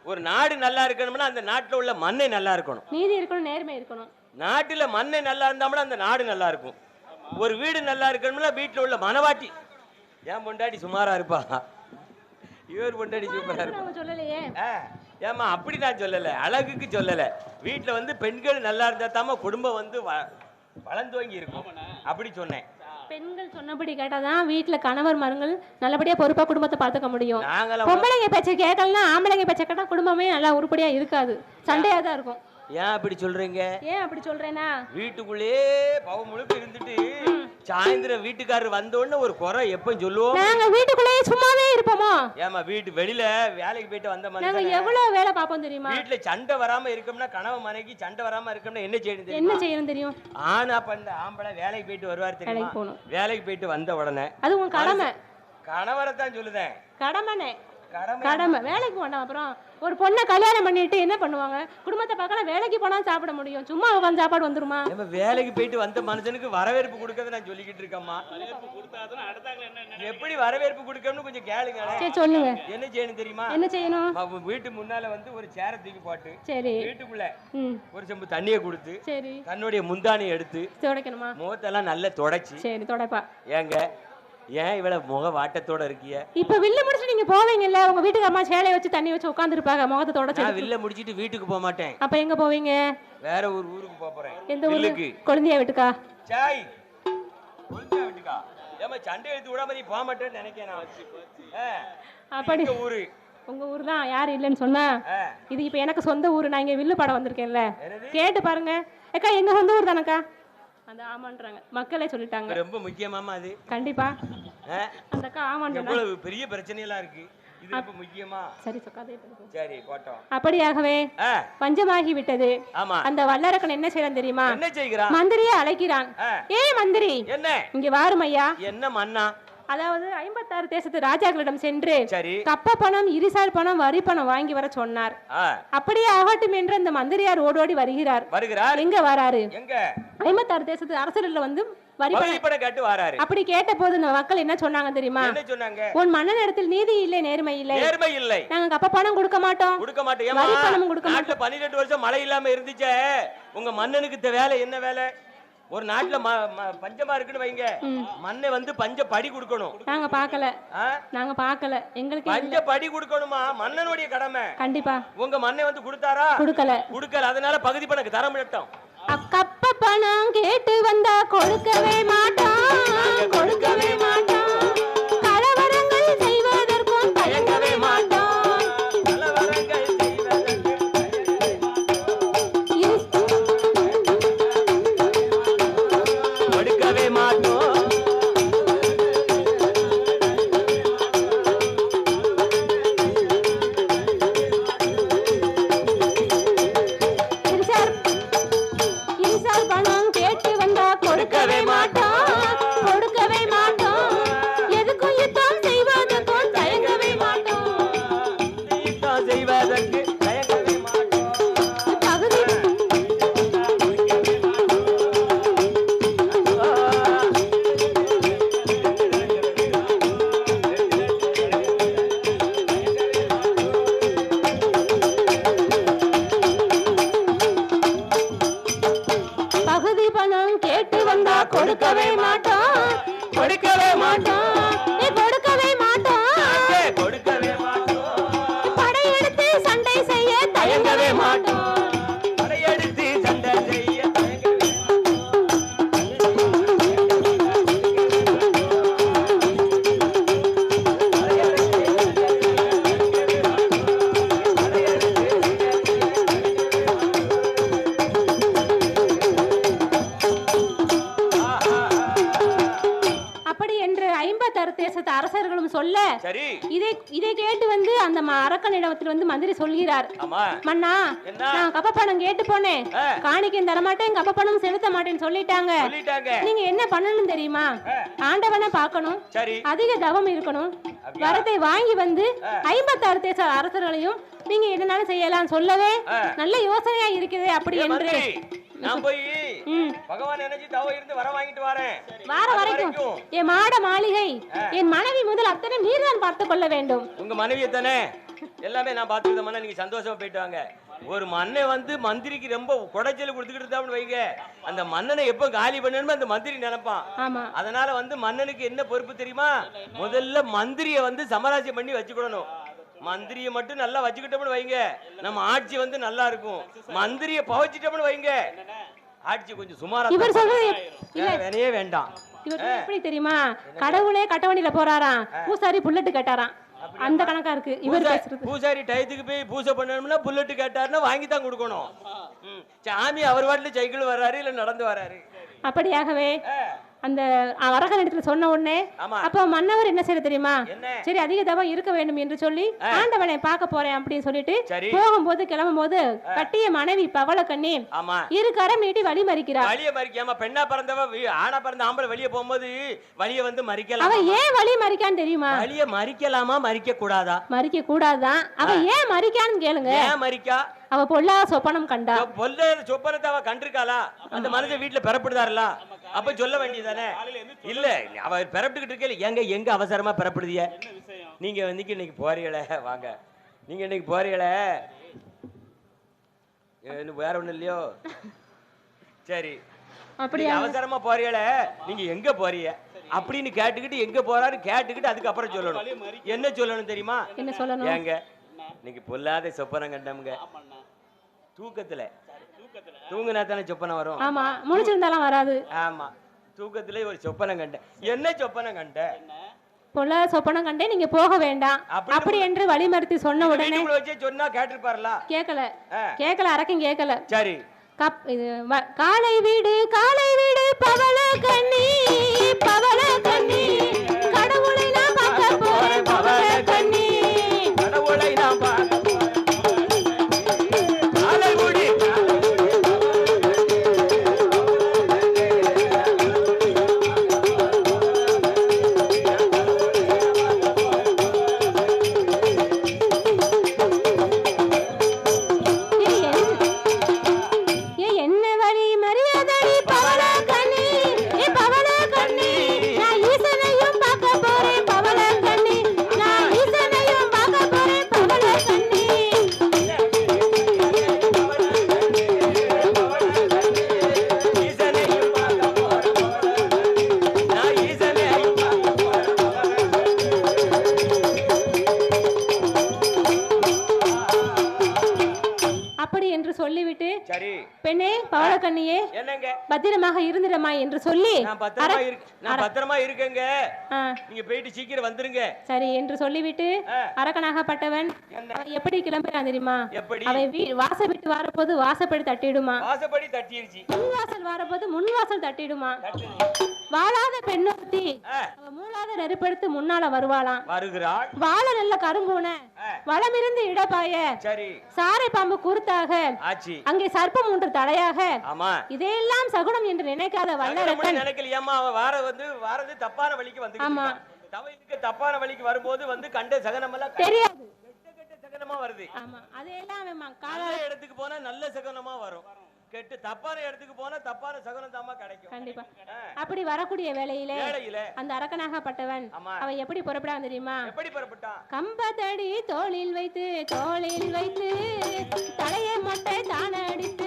ஒரு நாடு நல்லா இருக்கணும்னா அந்த நாட்டுல உள்ள மண்ணை நல்லா இருக்கணும், நீதி இருக்கணும், நேர்மை இருக்கணும். நாட்டுல மண்ணை நல்லா இருந்தா அந்த நாடு நல்லா இருக்கும். ஒரு வீடு நல்லா இருக்கணும்னா வீட்டுல உள்ள மனவாட்டி. ஏன் பொண்டாட்டி சுமாரா இருப்பா, இவர் பொண்டாட்டி சூப்பரா இருப்பா. சொல்லலையே ஏமா, அப்படி நான் சொல்லல, அழகுக்கு சொல்லல. வீட்டுல வந்து பெண்கள் நல்லா இருந்தா தாம குடும்பம் வந்து வளர்ந்து வாங்கி இருக்கும், அப்படி சொன்னேன். பெண்கள் சொன்னபடி கேட்டாதான் வீட்டுல கணவர் மருங்கள் நல்லபடியா பொறுப்பா குடும்பத்தை பாத்துக்க முடியும். பொம்பளைங்க பேச்ச கேட்கலன்னா ஆம்பளைங்க பேச்ச கேட்டா குடும்பமே நல்லா உருப்படியா இருக்காது, சண்டையா தான் இருக்கும். ஏன் அப்படி சொல்றீங்க? ஏன் அப்படி சொல்றேன்னா, வீட்டுக்குள்ளே பவ முழுக்க இருந்துட்டு சாயந்தரம் வீட்டுக்காரர் வந்த உடனே ஒரு குறை எப்ப சொல்லுவோம்? நாங்க வீட்டுக்குள்ளேயே சும்மாவே இருப்போமோ? ஏமா வீட்டு வெளியில வேலைக்கு போயிட்டு வந்த மாதிரி நாங்க எவ்வளவு வேலை பாப்போம் தெரியுமா? வீட்டுல சண்டை வராம இருக்கோம்னா, கணவன் மனைவி சண்டை வராம இருக்கோம்னா என்ன செய்யணும்? என்ன செய்யணும் தெரியும்? ஆனா பண்ண ஆம்பளை வேலைக்கு போயிட்டு வருவார் தெரியுமா? வேலைக்கு போயிட்டு வந்த உடனே அது உன் கடமை. கணவரை தான் சொல்லுதேன். கடமைனே, கடமை. வேலைக்கு வேண்டாம். அப்புறம் ஒரு பொண்ணை கல்யாணம் பண்ணிட்டு என்ன பண்ணுவாங்க? குடும்பத்தை பார்க்கலாம், வேலைக்கு போனா சாப்பிட முடியும், சும்மா உட்காந்து சாப்பாடு வந்துருமா? நம்ம வேலைக்கு போயிட்டு வந்த மனுஷனுக்கு வரவேற்பு கொடுக்கறது நான் சொல்லிக்கிட்டு இருக்கேம்மா. எப்படி வரவேற்பு கொடுக்கணும்னு கொஞ்சம் கேளுங்க. சரி சொல்லுங்க. என்ன செய்யணும் தெரியுமா? என்ன செய்யணும்? வீட்டு முன்னால வந்து ஒரு சேர தூக்கி போட்டு, சரி, வீட்டுக்குள்ள ஒரு செம்பு தண்ணியை கொடுத்து, சரி, தன்னுடைய முந்தானியை எடுத்து துடைக்கணுமா? முகத்தெல்லாம் நல்லா தொடச்சி. சரி, துடைப்பா. ஏங்க ஏன் இவ்வளவு முக வாட்டத்தோட இருக்கிய? இப்ப வில்ல முடிச்சு நீங்க போவீங்கல்ல, உங்க வீட்டுக்கு அம்மா சேலைய வச்சு தண்ணி வச்சு உட்கார்ந்துருப்பாங்க, முகத்தை தொடச்சு. நான் வில்ல முடிச்சிட்டு வீட்டுக்கு போக மாட்டேன். அப்ப எங்க போவீங்க? வேற ஒரு ஊருக்கு போக போறேன். எந்த ஊருக்கு? கொழுந்தியா வீட்டுக்கா? சாய் கொழுந்தியா வீட்டுக்கா? ஏமா சண்டை எடுத்து விடாம நீ போக மாட்டேன்னு நினைக்கிறேன் நான். அப்படி ஊரு உங்க ஊர் தான், யாரு இல்லைன்னு சொன்னா? இது இப்ப எனக்கு சொந்த ஊரு, நான் இங்க வில்லு பாடம் வந்திருக்கேன்ல, கேட்டு பாருங்க. அக்கா எங்க சொந்த ஊர் தானக்கா? அந்த ஆமான்றாங்க, மக்களே சொல்லிட்டாங்க. ரொம்ப முக்கியமாமா அது. கண்டிப்பா அந்த அக்கா ஆமான்னு எவ்வளவு பெரிய பிரச்சனை எல்லாம் இருக்கு, இது ரொம்ப முக்கியமா? சரி சொக்காதே. சரி போட்டோம். அப்படியாகவே பஞ்சமாகி விட்டது. ஆமா. அந்த வல்லரக்கன் என்ன செய்யறான் தெரியுமா? என்ன செய்கிறான்? மந்திரியை அழைக்கிறான். ஏய் மந்திரி, என்ன இங்க வாரும் ஐயா. என்ன மன்னா? அதாவது 56 தேசத்து ராஜாக்களிடம் சென்று கப்ப பணம், இரிசால் பணம், வரி பணம் வாங்கி வர சொன்னார். அப்படியே ஆகட்டும் என்று அந்த மந்திரியார் ஓடோடி வருகிறார். எங்க வராரு? 56 தேசத்து அரசர்கள் வந்து வரி பணம் கேட்டு வராரு. அப்படி கேட்ட போது மக்கள் என்ன சொன்னாங்க தெரியுமா? உன் மன்னன் இடத்தில் நீதி இல்லை, நேர்மை இல்லை, நேர்மை இல்லை, நாங்க கப்ப பணம் கொடுக்க மாட்டோம், கொடுக்க மாட்டோம், வரி பணம் கொடுக்க மாட்டோம். 12 வருஷம் மழை இல்லாம இருந்துச்சே, உங்க மன்னனுக்கு வேலை என்ன வேலை? ஒரு நாட்டுல பஞ்சமா இருக்குன்னு வைங்க, மண்ணை வந்து பஞ்ச படி கொடுக்கணும். நாங்க பார்க்கல எங்களுக்கு பஞ்ச படி கொடுக்கணுமா? மன்னனுடைய கடமை. கண்டிப்பா. உங்க மண்ணை வந்து கொடுத்தாரா? கொடுக்கல. அதனால பகுதி பணம் தர மாட்டோம். கப்ப பணம் கேட்டு வந்தா கொடுக்கவே மாட்டோம், கொடுக்கவே மாட்டோம். கலவரங்கள் செய்வதற்கும் தயங்கவே மாட்டோம், கொடுக்கவே மாட்டோம், கொடுக்கவே மாட்டோம், கொடுக்கவே மாட்டோம், கொடுக்கவே மாட்டோம். படையெடுத்து சண்டை செய்ய தயங்கவே மாட்டோம், படையெடுத்து சண்டை செய்ய தயங்கவே அரசர்களும் சொல்ல, இதை கேட்டு வந்து அந்த அரக்கனிடத்தில் வந்து மந்திரி சொல்கிறார், மன்னா நான் கப்ப பணம் கேட்டு போனேன், காணிக்கையும் தரமாட்டேன், கப்ப பணம் செலுத்த மாட்டேன்னு சொல்லிட்டாங்க. நீங்க என்ன பண்ணணும் தெரியுமா? ஆண்டவனை பார்க்கணும், அதிக தவம் இருக்கணும், வரத்தை வாங்கி வந்து 56 தேச அரசர்களையும் நீங்க என்னனாலும் செய்யலாம் சொல்லவே நல்ல யோசனையா இருக்குது. அப்படி என்று நான் போய் பகவான் எனர்ஜி தவ இருந்து வர வாங்கிட்டு வரேன். வார வரைக்கும் என் மாட மாளிகை, என் மனைவி முதல் அத்தனை நீர் தான் பார்த்துக் கொள்ள வேண்டும். உங்க மனைவியை தானே எல்லாமே நான் பார்த்துக்கிட்டேன். நீங்க சந்தோஷமா போயிட்டு வாங்க. ஒரு மன்னை வந்து மந்திரிக்கு ரொம்ப குடைச்சல் கொடுத்துக்கிட்டு இருந்தான்னு வைங்க, அந்த மன்னனை எப்ப காலி பண்ணணுமோ அந்த மந்திரி நினைப்பான். அதனால வந்து மன்னனுக்கு என்ன பொறுப்பு தெரியுமா? முதல்ல மந்திரியை வந்து சமராஜ்யம் பண்ணி வச்சுக்கணும். மந்திரியை மட்டும் நல்லா வச்சுக்கிட்டோம்னு வைங்க, நம்ம ஆட்சி வந்து நல்லா இருக்கும். மந்திரியை பவச்சிட்டோம்னு வைங்க, ஆட்சி கொஞ்சம் சுமாரா. வேணையே வேண்டாம். இவர் எப்படி தெரியுமா, கடவுளே கட்டவண்டியில போறாராம், பூசாரி புல்லட் கேட்டாராம். அந்த கணக்கா இருக்கு இவர் பேசுறது. பூசாரி டயத்துக்கு போய் பூஜை பண்ணணும்னா புல்லட் கேட்டாருன்னா வாங்கி தான் கொடுக்கணும். சாமி அவர் வாட்டில சைக்கிள் வர்றாரு இல்ல நடந்து வர்றாரு. அப்படியாகவே அந்த அரகன் இடத்துல சொன்ன உடனே அப்ப மன்னவர் என்ன செய்ய தெரியுமா, சரி அதிக தவம் இருக்க வேண்டும் என்று சொல்லி ஆண்டவனை பார்க்க போறேன் அப்படின்னு சொல்லிட்டு போகும்போது கிளம்பும் போது கட்டிய மனைவி பவளக்கண்ணி இரு கரம் நீட்டி வழி மறிக்கிறார். வழிய மறிக்காம பெண்ணா பிறந்தவ ஆணா பிறந்த ஆம்பளை வெளியே போகும்போது வழிய வந்து மறிக்கலாம். அவ ஏன் வழி மறிக்கான்னு தெரியுமா? வழிய மறிக்கலாமா மறிக்க கூடாதா? மறிக்க கூடாதான். அவ ஏன் மறிக்கான்னு கேளுங்க. ஏன் மறிக்கா? அவ பொல்லாத சொப்பனம் கண்டா. பொல்லாத சொப்பனத்தை அவ கண்டிருக்காளா? அந்த மனுஷன் வீட்டுல பிறப்பிடுதாருல, அப்ப சொல்ல வேண்டியதானே. இல்ல அவ பிறப்பிட்டுக்கிட்டு இருக்கே, எங்க அவசரமா பிறப்பிடுதிய? நீங்க இன்னைக்கு போறீங்களே, வாங்க நீங்க இன்னைக்கு போறீங்களே, வேற ஒண்ணு இல்லையோ? சரி, அப்படி அவசரமா போறீங்களே, நீங்க எங்க போறீங்க அப்படின்னு கேட்டுக்கிட்டு எங்க போறாரு கேட்டுக்கிட்டு அதுக்கப்புறம் சொல்லணும். என்ன சொல்லணும் தெரியுமா? என்ன சொல்லணும்? ஏங்க இன்னைக்கு பொல்லாத சொப்பனம் கண்டமுங்க. தூக்கத்துல தூங்குனா தானே சொப்பனம் வரும். ஆமா, முழிச்சிருந்தாலும் வராது. ஆமா, தூக்கத்திலே ஒரு சொப்பனம் கண்டேன். என்ன சொப்பனம் கண்ட? பொல்லாத சொப்பனம் கண்டே, நீங்க போக வேண்டாம் அப்படி என்று வழிமறித்து சொன்ன உடனே வச்சே சொன்னா கேட்டிருப்பார்ல. கேட்கல அரக்கன் கேட்கல. சரி, காலை வீடு பவள கண்ணி கடவுளை நான் பார்க்க போறேன் பவள கண்ணி கடவுளை நான் பார்க்க பெண்ணே பவளக்கண்ணியே பத்திரமாக இருந்திடமா என்று சொல்லி நான் பத்திரமா இருக்கேங்க, நீங்க போயிட்டு சீக்கிரம் வந்துருங்க. சரி என்று சொல்லிவிட்டு அரக்கனாகப்பட்டவன் எப்படி கிளம்புறான் தெரியுமா? அவன் வாசல் விட்டு வரப்போது வாசப்படி தட்டிடுமா, வாசப்படி தட்டிடுச்சு. முன்வாசல் வரப்போது முன்வாசல் தட்டிடுமா. வாழாத பெண்ணொருத்தி மூலாத நெருப்படுத்து முன்னால வருவாளாம். வருகிறாள். வாழ நல்ல கரும்பூன வளமிருந்து இடப்பாய சாரை பாம்பு குறுத்தாக அங்கே சர்ப்பம் ஒன்று தடையாக. இதையெல்லாம் சகுனம் என்று நினைக்காத வல்லரக்கன் நினைக்கலையாமா, அவ வாரது தப்பான வழிக்கு வந்து. ஆமா, தப்பான வழிக்கு வரும்போது வந்து கண்ட சகனம் எல்லாம் தெரியாது, சகனமா வருது. ஆமா, அதையெல்லாம் கால இடத்துக்கு போனா நல்ல சகனமா வரும், கெட்டு தப்பான இடத்துக்கு போனா தப்பான சகுனம் தாமா கிடைக்கும். கண்டிப்பா. அப்படி வரக்கூடிய வேளையிலே அந்த அரக்கனாகப்பட்டவன் அவன் எப்படி புறப்படான் தெரியுமா? எப்படி புறப்பட்டான்? கம்பத்தடி தோளில் வைத்து தலையை மொட்டை தானடித்து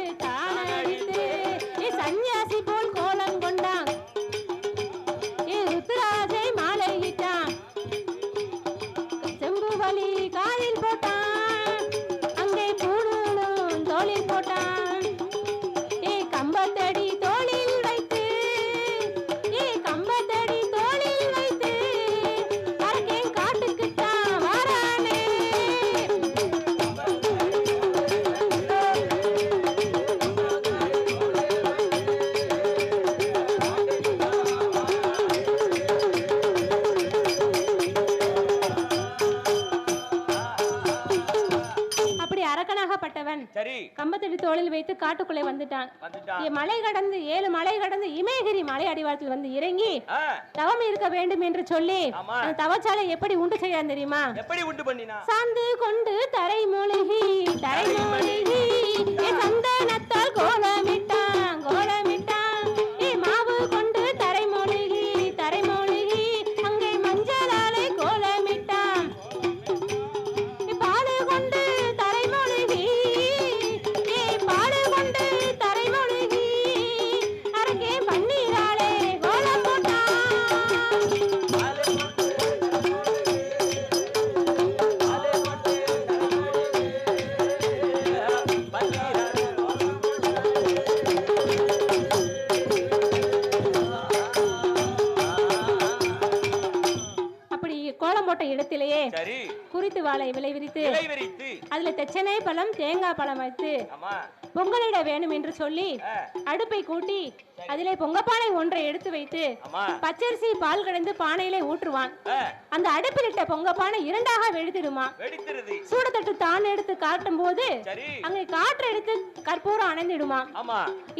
சன்னியாசி போல் கோலம் கொண்டான். ருத்ராஜை மாலையிட்டான், செம்பு வலி காதில் போட்டான், அங்கே பூணூலும் தோளில் போட்டான். கம்பத்தடி தோளில் வைத்து அரக்கேன் காட்டுக்குத்தான் வாரானே. அப்படி அரக்கனாகப்பட்டவன் கம்பத்தடி தோளில் வைத்து காட்டுக்குள்ளே வந்துட்டான். மலை கடந்து 7 மலை கடந்து இமயகிரி மலை அடிவாரத்தில் வந்து இறங்கி தவம் இருக்க வேண்டும் என்று சொல்லி தவச்சாலை எப்படி உண்டு செய்யலாம் தெரியுமா? எப்படி உண்டு பண்ணினா? சாந்து கொண்டு தரை மூழ்கி சந்தனத்தால் கோலமிட்டான் மாவு கொண்டு தரை மூழ்கி அங்கே மஞ்சளாலை கோலமிட்டான். பாடு கொண்டு தரை மூழ்கி அரக்கே பன்னீராலே கோலம் போட்டான். போட்ட இடத்திலேயே சரி குறித்து வாழை விளைவிரித்து அதுல தெச்சனை பழம் தேங்காய் பழம் வைத்து பொங்கலிட வேணும் என்று சொல்லி அடுப்பை கூட்டி அதிலே பொங்கப்பானை ஒன்றை எடுத்து வைத்து பச்சரிசி பால் கடைந்து பானையிலே ஊற்றுவான். அந்த அடுப்பில் இட்ட பொங்கப்பானை இரண்டாக வெடித்திடுமா. சூடத்தட்டு தான் எடுத்து காட்டும் போது அங்கே காற்று எடுத்து கற்பூரம் அணைந்திடுமா.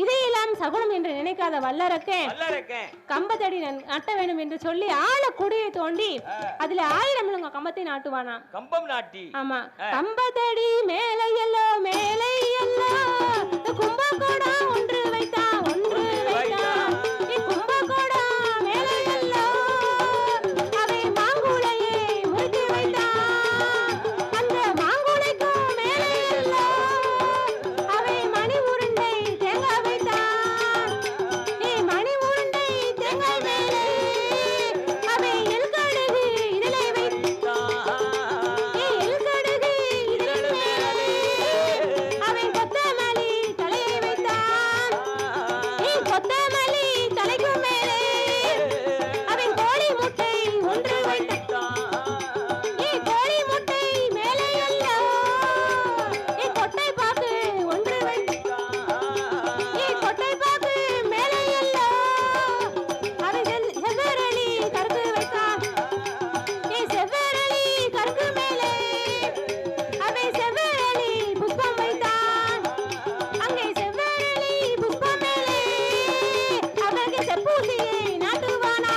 இதையெல்லாம் சகுனம் என்று நினைக்காத வல்லரக்கேன் கம்பத்தடி நட்ட வேண்டும் என்று சொல்லி ஆழ குடியை தோண்டி அதுல 1000 கம்பத்தை நாட்டுவானா. கம்பம் நாட்டி ஆமா கம்பத்தடி மேலே எல்லோ மேலே எல்லோ கும்பகோடா ஒன்று வைத்தா ஒன்று வைத்தா கும்பகோடா மேலே எல்லோ அவை மாங்குளையை முறித்து வைத்தா அந்த மாங்குளைக்கும் மேலே எல்லோ அவை மணி உருண்டை தேங்காய் வைத்தா மணி உருண்டை தேங்காய் மேலே அவை எல்கடுகு இதழை வைத்தா எல்கடுகு இதழ் மேலே அவை கொத்தமல்லி தலையை வைத்தான் கொத்தமல்லி தலைக்கு மேலே அவன் கோழி முட்டை ஒன்று வைத்தான் கோழி முட்டை மேலே அல்ல கொட்டை பாக்கு ஒன்று வைத்தான் கொட்டை பாக்கு மேலே அல்ல அவன் செவ்வரளி கருக்கு வைத்தான் செவ்வரளி கருக்கு மேலே அவன் செவ்வரளி புஷ்பம் வைத்தான் அங்கே செவ்வரளி புஷ்பம் மேலே அவருக்கு செப்பூசியை நாட்டுவானா.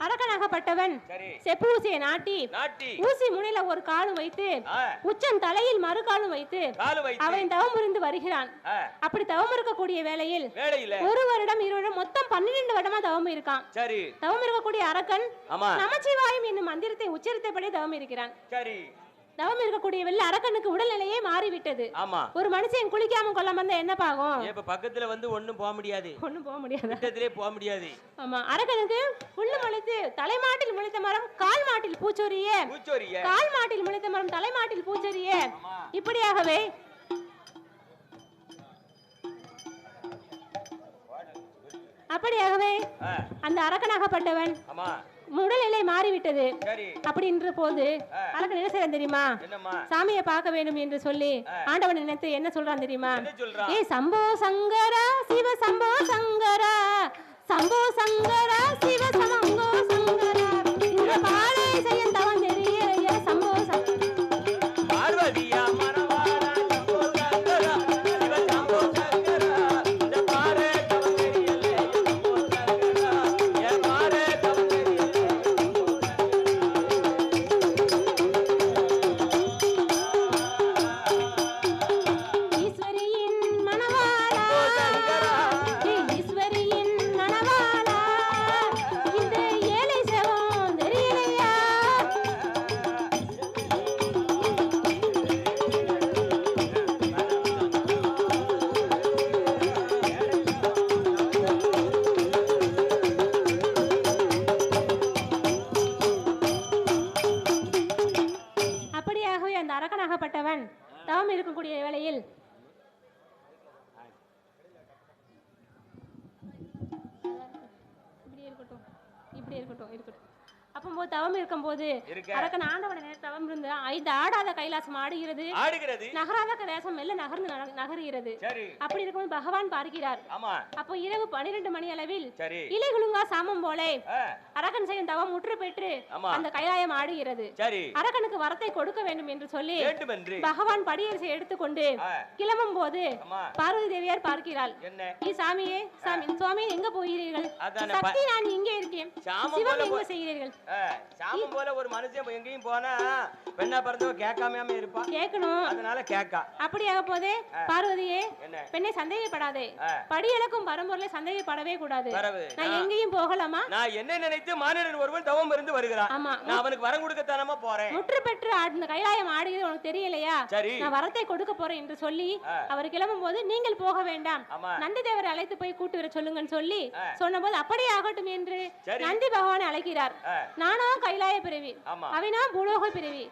அரக்கனாகப்பட்டவன் செப்பூசியை நாட்டி ஊசி முனையில ஒரு காலும் வைத்து உச்சன் தலையில் மறு காலும் வைத்து அவன் தவம் புரிந்து வருகிறான். அப்படி தவம் இருக்கக்கூடிய வேளையில் 1 வருடம் 2 வருடம் மொத்தம் 12 வருடமா தவம் இருக்கான். தவம் இருக்கக்கூடிய அரக்கன் நமச்சிவாயம் என்னும் மந்திரத்தை உச்சரித்தபடி தவம் இருக்கிறான். தவம் இருக்கக்கூடிய வெள்ள அரக்கனுக்கு உடல்நிலையே மாறிவிட்டது. ஒரு மனுஷன் குளிக்காம கொள்ளாம இருந்தா என்ன பாகும்? இப்ப பக்கத்துல வந்து ஒண்ணும் போக முடியாது. கிட்டத்திலே போக முடியாது. ஆமா அரக்கனுக்கு புல்லு முளைத்து தலைமாட்டில் முளைத்த மரம் கால் மாட்டில் பூச்சொரிய கால் மாட்டில் முளைத்த மரம் தலைமாட்டில் பூச்சொரிய இப்படியாகவே அப்படியாகவே அந்த அரக்கனாகப்பட்டவன் உடல்நிலை மாறிவிட்டது. அப்படின்ற போது அரக்கன் என்ன செய்யறான் தெரியுமா? சாமியை பார்க்க வேண்டும் என்று சொல்லி ஆண்டவன் நினைத்து என்ன சொல்றான் தெரியுமா? ஏ சம்போ சங்கரா சிவ சம்போ சங்கரா சம்போ சங்கரா சிவ சம்போ சங்கரா இந்த பாலை செய்ய தவம் தெரியலையா சம்போ பார்வதியா மனவாளா சம்போ சங்கரா சிவ சம்போ சங்கரா இந்த பாறை தவம் தெரியலையா சம்போ சங்கரா என் பாறை தவம் தெரியலையா ஈஸ்வரியின் மனவாளா ஈஸ்வரியின் மனவாளா இந்த ஏழை செவம் தெரியலையா. அப்படியாகவே அந்த அரக்கனாகப்பட்டவன் தவம் இருக்கக்கூடிய வேளையில் இப்படி இருக்கட்டும் அப்பம்போது தவம் இருக்கும்போது அரக்கன் ஆண்டவன தவம் இருந்து 5 ஆடாத கைலாசம் ஆடுகிறது நகராத கைலாசம் மெல்ல நகர்ந்து நகருகிறது. அப்படி இருக்கும்போது பகவான் பார்க்கிறார். அப்போ இரவு 12 மணி அளவில் இலை குலுங்கா சாமம் போல அரக்கன் செய்யும் தவம் முற்று பெற்று அந்த கைலாயம் ஆடுகிறது. அரக்கனுக்கு வரத்தை கொடுக்க வேண்டும் என்று சொல்லி பகவான் படியரசை எடுத்துக்கொண்டு கிளம்பும் போது பார்வதி தேவியார் பார்க்கிறாள். சாமியே சுவாமி எங்க போகிறீர்கள்? சக்தி நான் இங்கே இருக்கேன். சிவம் எங்க செய்கிறீர்கள்? சாமம் போல ஒரு மனுஷன் எங்கேயும் போனா பெண்ணா பிறந்தவ கேட்காம இருப்பா. கேட்கணும். அதனால கேட்கா. அப்படியாக போதே பார்வதியே பெண்ணை சந்தேகப்படாதே. படியளக்கும் பரம்பொருளை சந்தேகப்படவே கூடாது. நான் எங்கேயும் போகலாமா? நான் என்ன நினைத்து மானிடன் ஒருவன் தவம் இருந்து வருகிறான். நான் அவனுக்கு வரம் கொடுக்கத்தானமா போறேன். முற்று பெற்று அந்த கைலாயம் ஆடுகிறது உனக்கு தெரியலையா? நான் வரத்தை கொடுக்க போறேன் என்று சொல்லி அவர் கிளம்பும் போது நீங்கள் போக வேண்டாம், நந்தி தேவரை அழைத்து போய் கூட்டு வர சொல்லுங்கன்னு சொல்லி சொன்ன போது அப்படியே ஆகட்டும் என்று நந்தி பகவானை அழைக்கிறார். நானோ கைலாய பிறவி, அவனா பூலோக பிறவி,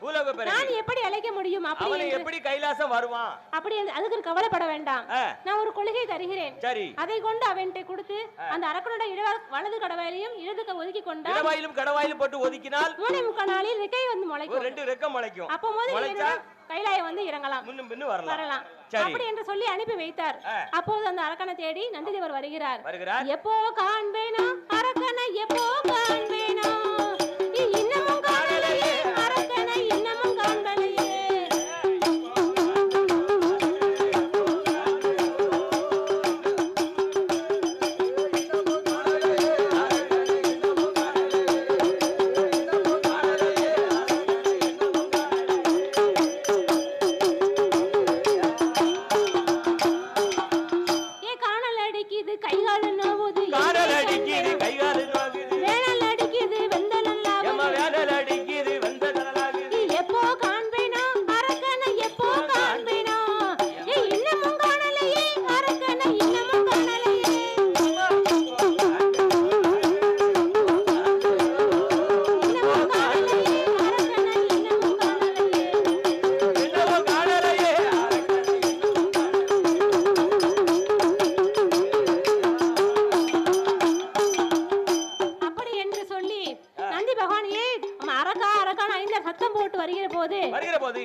நான் எப்படி அழைக்க முடியும்? அப்படி எப்படி கைலாசம் வருவான்? அப்படி அதுக்கு கவலைப்பட வேண்டாம். நான் ஒரு கொள்கை தருகிறேன், அதை கொண்டு அவன்கிட்ட கொடுத்து அந்த அரக்கனோட வலது கடவாயிலையும் இடதுக்கு ஒதுக்கி கொண்டால் கடவாயிலும் கடவாயிலும் போட்டு ஒதுக்கினால் 3 நாளில் ரெக்கை வந்து முளைக்கும். 2 ரெக்கை முளைக்கும். அப்போது கைலாயம் வந்து இறங்கலாம், முன்னும் பின்னும் வரலாம். அப்படி என்று சொல்லி அனுப்பி வைத்தார். அப்போது அந்த அரக்கனை தேடி நந்திதேவர் வருகிறார். எப்போ காண்பேனோ அரக்கனை, எப்போ காண்பேனோ, இன்னமும் காணலையே அரக்கனை, இன்னமும் காண்பலையே.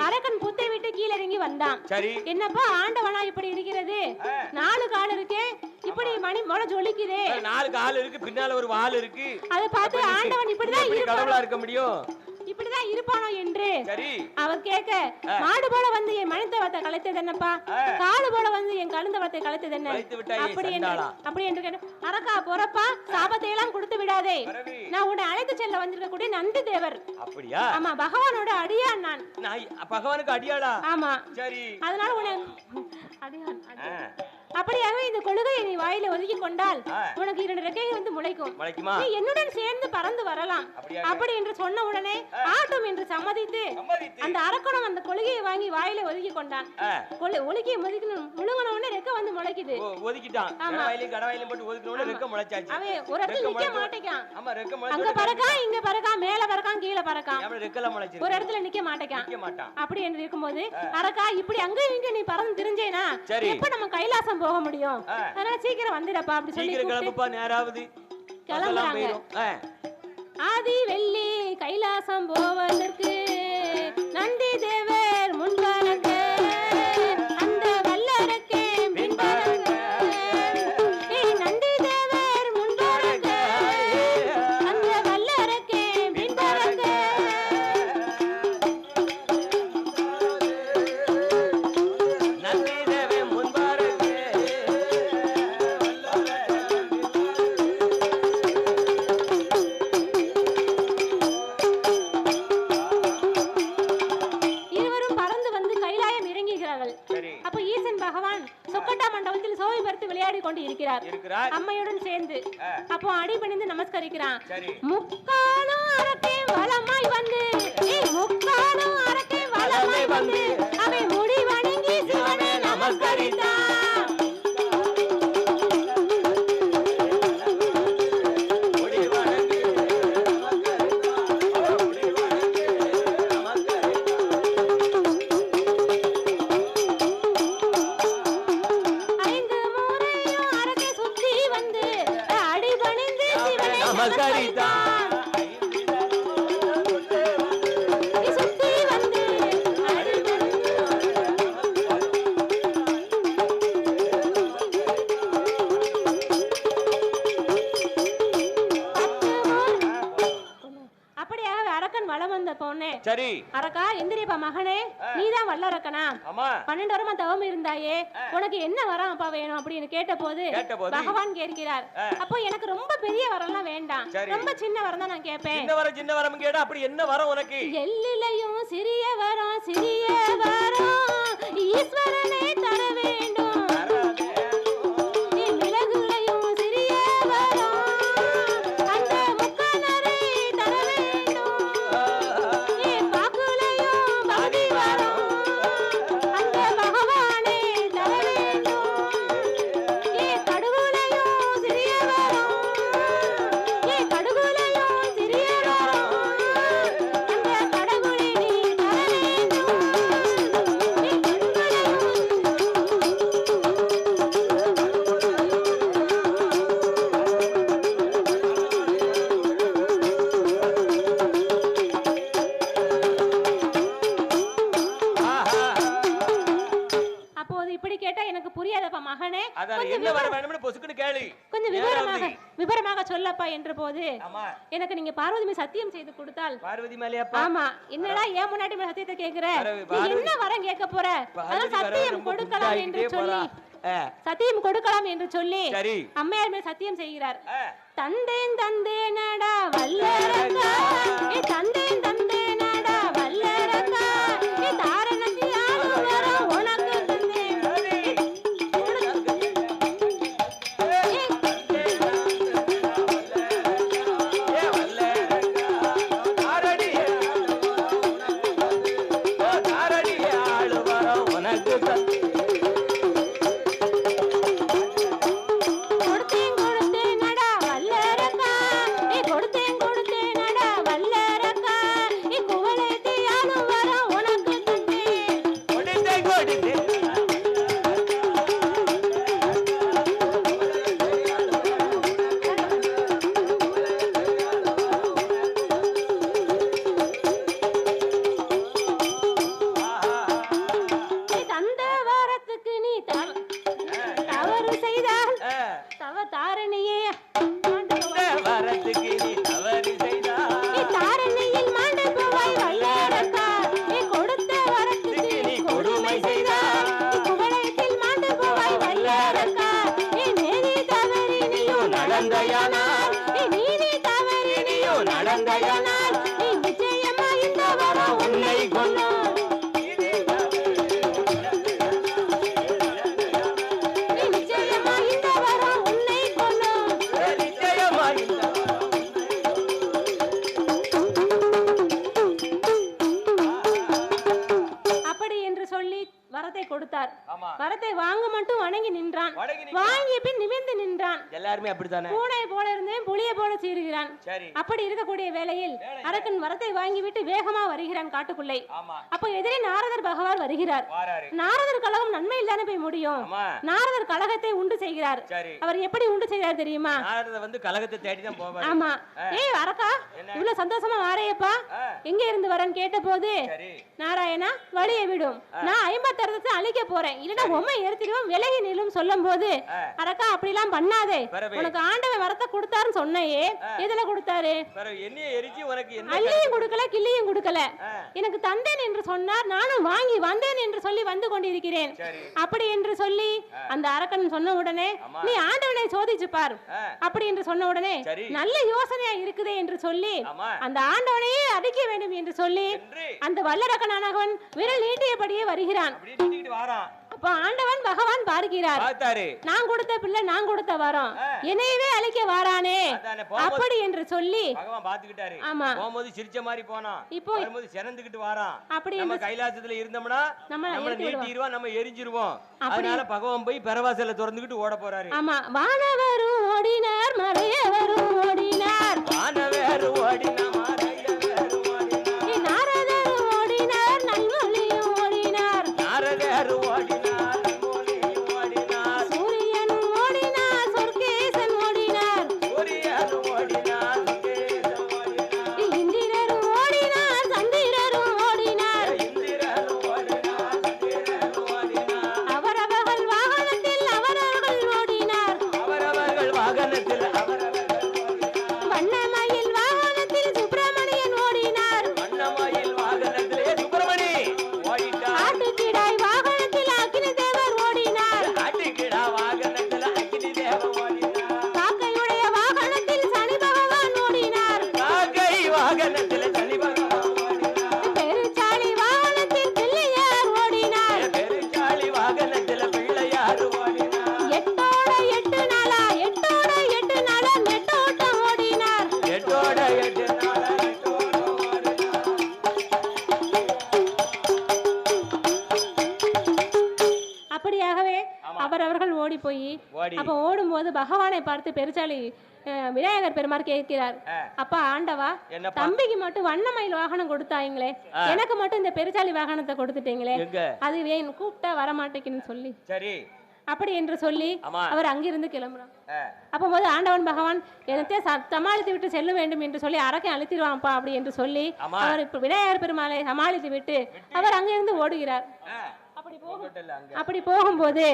அரக்கன் புத்தை விட்டு கீழே இறங்கி வந்தான். என்னப்பா ஆண்டவனா இப்படி இருக்கிறது, 4 கால் இருக்கே, இப்படி மணி மொள ஜொலிக்குதே. 4 கால் இருக்கு, பின்னால ஒரு வால் இருக்கு. அத பார்த்து ஆண்டவன் இப்படிதான் கடவுளா இருக்க முடியும், இப்படிதான் இருப்பானோ என்று அவர் கேட்க, மாடு போல வந்து என் மனிதவத்தை கலைத்தது என்னப்பா, காடு போல வந்து என் கழுந்தவத்தை கலைத்தது என்ன, அப்படி என்று அரக்கா பொறப்பா சாபத்தை எல்லாம் கொடுத்து விடாதே, நான் உன்னை அழைத்து செல்ல வந்திருக்க கூடிய நந்தி தேவர். அப்படியா? ஆமா, பகவானோட அடியான் நான். பகவானுக்கு அடியாளா? ஆமா. சரி, அதனால உன்னை அடியான். அப்படியாகவே இந்த கொள்கையை நீ வாயில ஒதுக்கி கொண்டால் உனக்கு 2 ரெக்கைகள் வந்து முளைக்கும், நீ என்னுடன் சேர்ந்து பறந்து வரலாம். அப்படி என்று சொன்ன உடனே ஆட்டும் என்று சம்மதித்து அந்த அரக்கனும் அந்த கொள்கையை வாங்கி வாயில ஒதுக்கி கொண்டான். ஒதுக்கி முழுங்கின உடனே ரெக்கை வந்து முளைக்குது. ஒதுக்கிட்டான், கடவாயிலும் கடவாயிலும் போட்டு ஒதுக்கின உடனே ரெக்கை முளைச்சாச்சு. அவன் ஒரு இடத்துல நிக்க மாட்டேங்கான். ஆமா, ரெக்கை முளைச்சு அங்க பறக்கான், இங்க பறக்கான், மேல பறக்கான், கீழ பறக்கான், ரெக்கைல முளைச்சு ஒரு இடத்துல நிக்க மாட்டேங்கான். அப்படி என்று இருக்கும்போது அரக்கா இப்படி அங்க இங்க நீ பறந்து திரிஞ்சேனா எப்ப நம்ம கைலாசம் போக முடியும், அதனால சீக்கிரம் வந்துடப்பா அப்படி சொல்லி கிளம்புப்பா, நேராவது கிளம்புறாங்க. ஆதி வெள்ளி கைலாசம் போவதற்கு நந்தி தேவர் முன்வரங்க, அந்த வல்லரக்கே பின்பரங்க, நந்தி தேவர் முன்வரங்க, அந்த வல்லரக்கே பின்பரங்க. அம்மையுடன் சேர்ந்து அப்போ அடிபணிந்து நமஸ்கரிக்கிறான். முக்காலும் அரக்கே வலமாய் வந்து, முக்காலும் அரக்கே வலமாய் வந்து அவை முடி வணங்கி சிவனை நமஸ்கரித்தான். அரக்கா எந்திரிப்பா மகனே, நீதான் வல்லரக்கனா? 12 வருமா தவம் இருந்தாயே, உனக்கு என்ன வரம் அப்பா வேணும் அப்படின்னு கேட்ட போது பகவான் கேட்கிறார், அப்போ எனக்கு ரொம்ப பெரிய வரம்லாம் வேண்டாம், ரொம்ப சின்ன வரம் தான் நான் கேட்பேன். சின்ன வரம் கேட்டா அப்படி என்ன வரம் உனக்கு? எல்லிலையும் சிறிய வரம், சிறிய வரம் ஈஸ்வரனே தர வேண்டும். என்ன வர வேணும்னு பொசுக்குன்னு கேளு. கொஞ்சம் விவரமாக சொல்லப்பா என்ற போது எனக்கு நீங்க பார்வதி சத்தியம் செய்து கொடுத்தால். பார்வதி மேலையாப்பா? ஆமா. என்னடா ஏன் முன்னாடி சத்தியத்தை கேக்குற? என்ன வரம் கேட்க போற? அதான் சத்தியம் கொடுக்கலாம் என்று சொல்லி சத்தியம் கொடுக்கலாம் என்று சொல்லி அம்மையார் மேல் சத்தியம் செய்கிறார். தந்தேன் தந்தேனடா வல்லரக்கா, தந்தேன் தந்தேனடா வல்லரக்கா, தாரணத்தியால் வரம் உனக்கு தந்தேன். வரத்தை வாங்க மட்டும் வணங்கி நின்றான். வாங்கிய பின் நிமிர்ந்து நின்றான். எல்லாரும் அப்படித்தானே? பூனை போல இருந்தேன் புலியை போல சீறுகிறான். அப்படி இருக்கக்கூடிய வேளையில் அரக்கன் வரத்தை வாங்கி விட்டு வேகமா வருகிறான் காட்டுக்குள்ளே. அப்ப எதிரே நாரதர் பகவான் வருகிறார். நாரதர் கழகம் நன்மையில் தானே போய் முடியும். நாரதர் கழகத்தை உண்டு செய்கிறார். அவர் எப்படி உண்டு செய்கிறார் தெரியுமா? நாரதர் வந்து கழகத்தை தேடி தான் போவார். ஆமா. ஏய் அரக்கா, இவ்வளவு சந்தோஷமா வாரேப்பா, எங்க இருந்து வரேன்னு கேட்ட போது, நாராயணா வழியை விடும், நான் 56 அழிக்க போறேன், இல்லன்னா உம்மை எரித்திடுவோம், விலகி நிலும் சொல்லும் போது, அரக்கா அப்படிலாம் பண்ணாதே, உனக்கு ஆண்டவன் வரத்தை கொடுத்தாருன்னு சொன்னையே, எதுல கொடுத்தாரு? அள்ளியும் கொடுக்கல கிள்ளியும் கொடுக்கல, எனக்கு தந்தேன் என்று சொன்னார், நானும் வாங்கி வந்தேன் என்று சொல்லி வந்து கொண்டிருக்கிறேன். அப்படி என்று சொல்லி அந்த அரக்கன் சொன்ன உடனே, நீ ஆண்டவனை சோதிச்சு பார் அப்படி என்று சொன்ன உடனே, நல்ல யோசனையா இருக்குதே என்று சொல்லி அந்த ஆண்டவனையே அடிக்க வேண்டும் என்று சொல்லி அந்த வல்லரக்கனானவன் விரல் நீட்டியபடியே வருகிறான். அப்ப ஆண்டவன் பகவான் பார்க்கிறார், நான் கொடுத்த பிள்ளை நான் கொடுத்த வரம் என்னையவே அழிக்க வாரானே அப்படி என்று சொல்லி பகவான் பாத்துக்கிட்டாரு. ஆமா, போகும்போது சிரிச்ச மாதிரி போனான், இப்போ வரும்போது சிறந்துகிட்டு வாரான். அப்படி நம்ம கைலாசத்துல இருந்தோம்னா நம்ம நீட்டிடுவோம், நம்ம எரிஞ்சிருவோம். அதனால பகவான் போய் பெரவாசல திறந்துகிட்டு ஓட போறாரு. ஆமா, வானவரும் ஓடினார் மறையவரும் ஓடினார், வானவரும் ஓடினார் அப்ப ஓடும்போது பகவானை பார்த்து பெருச்சாளி விநாயகர் பெருமாள் கேட்கிறார், அப்பா ஆண்டவா, தம்பிக்கு மட்டும் வண்ணமயில் வாகனம் கொடுத்தாங்களே, எனக்கு மட்டும் இந்த பெருச்சாளி வாகனத்தை கொடுத்துட்டீங்களே, அது ஏன் கூப்பிட்டா வரமாட்டேங்குன்னு சொல்லி அப்படி என்று சொல்லி அவர் அங்கிருந்து கிளம்புறான். அப்போது ஆண்டவன் பகவான் என்னத்தை சமாளித்து விட்டு செல்ல வேண்டும் என்று சொல்லி அரக்கை அழுத்திடுவான்ப்பா அப்படி என்று சொல்லி அவர் விநாயகர் பெருமாளை சமாளித்து விட்டு அவர் அங்கிருந்து ஓடுகிறார். அப்படி அப்படி போகும்போது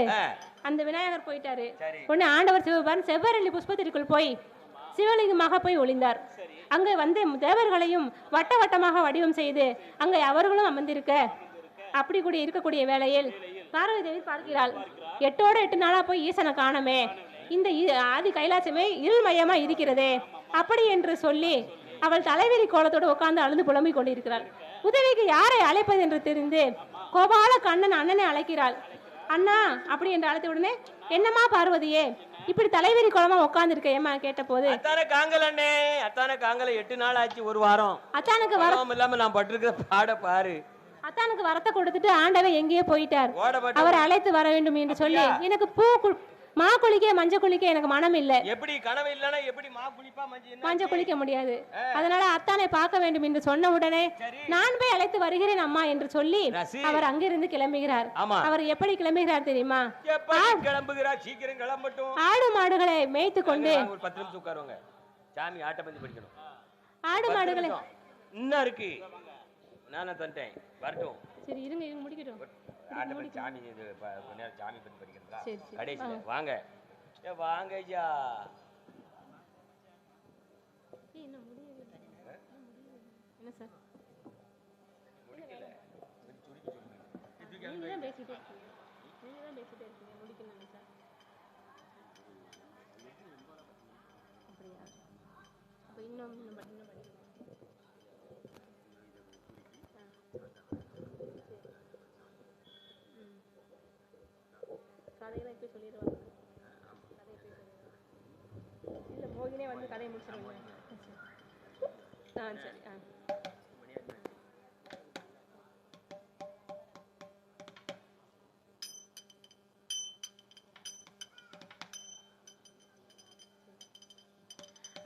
அந்த விநாயகர் போயிட்டாரு. உடனே ஆண்டவர் சிவபெருமான் செவ்வரளி புஷ்பத்திற்குள் போய் சிவலிங்கமாக போய் ஒளிந்தார். அங்கே வந்து தேவர்களையும் வட்ட வட்டமாக வடிவம் செய்து அங்கே அவர்களும் அமர்ந்திருக்க அப்படி கூட இருக்கக்கூடிய வேளையில் பார்வதி தேவி பார்க்கிறாள். 8 நாளா போய் ஈசனை காணமே, இந்த ஆதி கைலாசமே இருள்மயமா இருக்கிறதே அப்படி என்று சொல்லி அவள் தலைவிரி கோலத்தோடு உட்கார்ந்து அழுது புலம்பிக் கொண்டிருக்கிறாள். உதவிக்கு யாரை அழைப்பது என்று தெரிந்து கோபால கண்ணன் அண்ணனை அழைக்கிறாள். அண்ணா அப்படி என்று அழைத்த உடனே, என்னம்மா பார்வதியே இப்படி தலைவிரி கோலமா உட்கார்ந்துருக்க ஏமா கேட்ட போது, அத்தான காங்கல 8 நாள் ஆச்சு, ஒரு வாரம் அத்தானுக்கு வரம் இல்லாம நான் பட்டிருக்கிற பாட பாரு. அத்தானுக்கு வரத்தை கொடுத்துட்டு ஆண்டவன் எங்கேயோ போயிட்டார். அவர் அழைத்து வர வேண்டும் என்று சொல்லி எனக்கு மா குளிக்க மஞ்சள் குளிக்க எனக்கு மனம் இல்ல. எப்படி கனவு இல்லனா எப்படி மா குளிப்பா மஞ்சள் குளிக்க முடியாது. அதனால அத்தானை பார்க்க வேண்டும் என்று சொன்ன உடனே நான் போய் அழைத்து வருகிறேன் அம்மா என்று சொல்லி அவர் அங்கிருந்து கிளம்புகிறார். அவர் எப்படி கிளம்புகிறார் தெரியுமா? கிளம்புகிறார், சீக்கிரம் கிளம்பட்டும். ஆடு மாடுகளை மேய்த்து கொண்டு ஒரு 10 நிமிஷம் உட்காருங்க, சாமி ஆட்ட பந்தி படிக்கணும். ஆடு மாடுகளை இன்னும் இருக்கு, நானே தந்தேன் வரட்டும். சரி இருங்க முடிக்கட்டும். சாமி சாமி பத்தி படிக்கிறதா கடைசி வாங்க வாங்க ஐயா. என்ன சார் கதையெல்லாம் இப்போ சொல்லிடுவாங்க. இல்லை மோகினே வந்து கதையை முடிச்சிடுவாங்க. சரி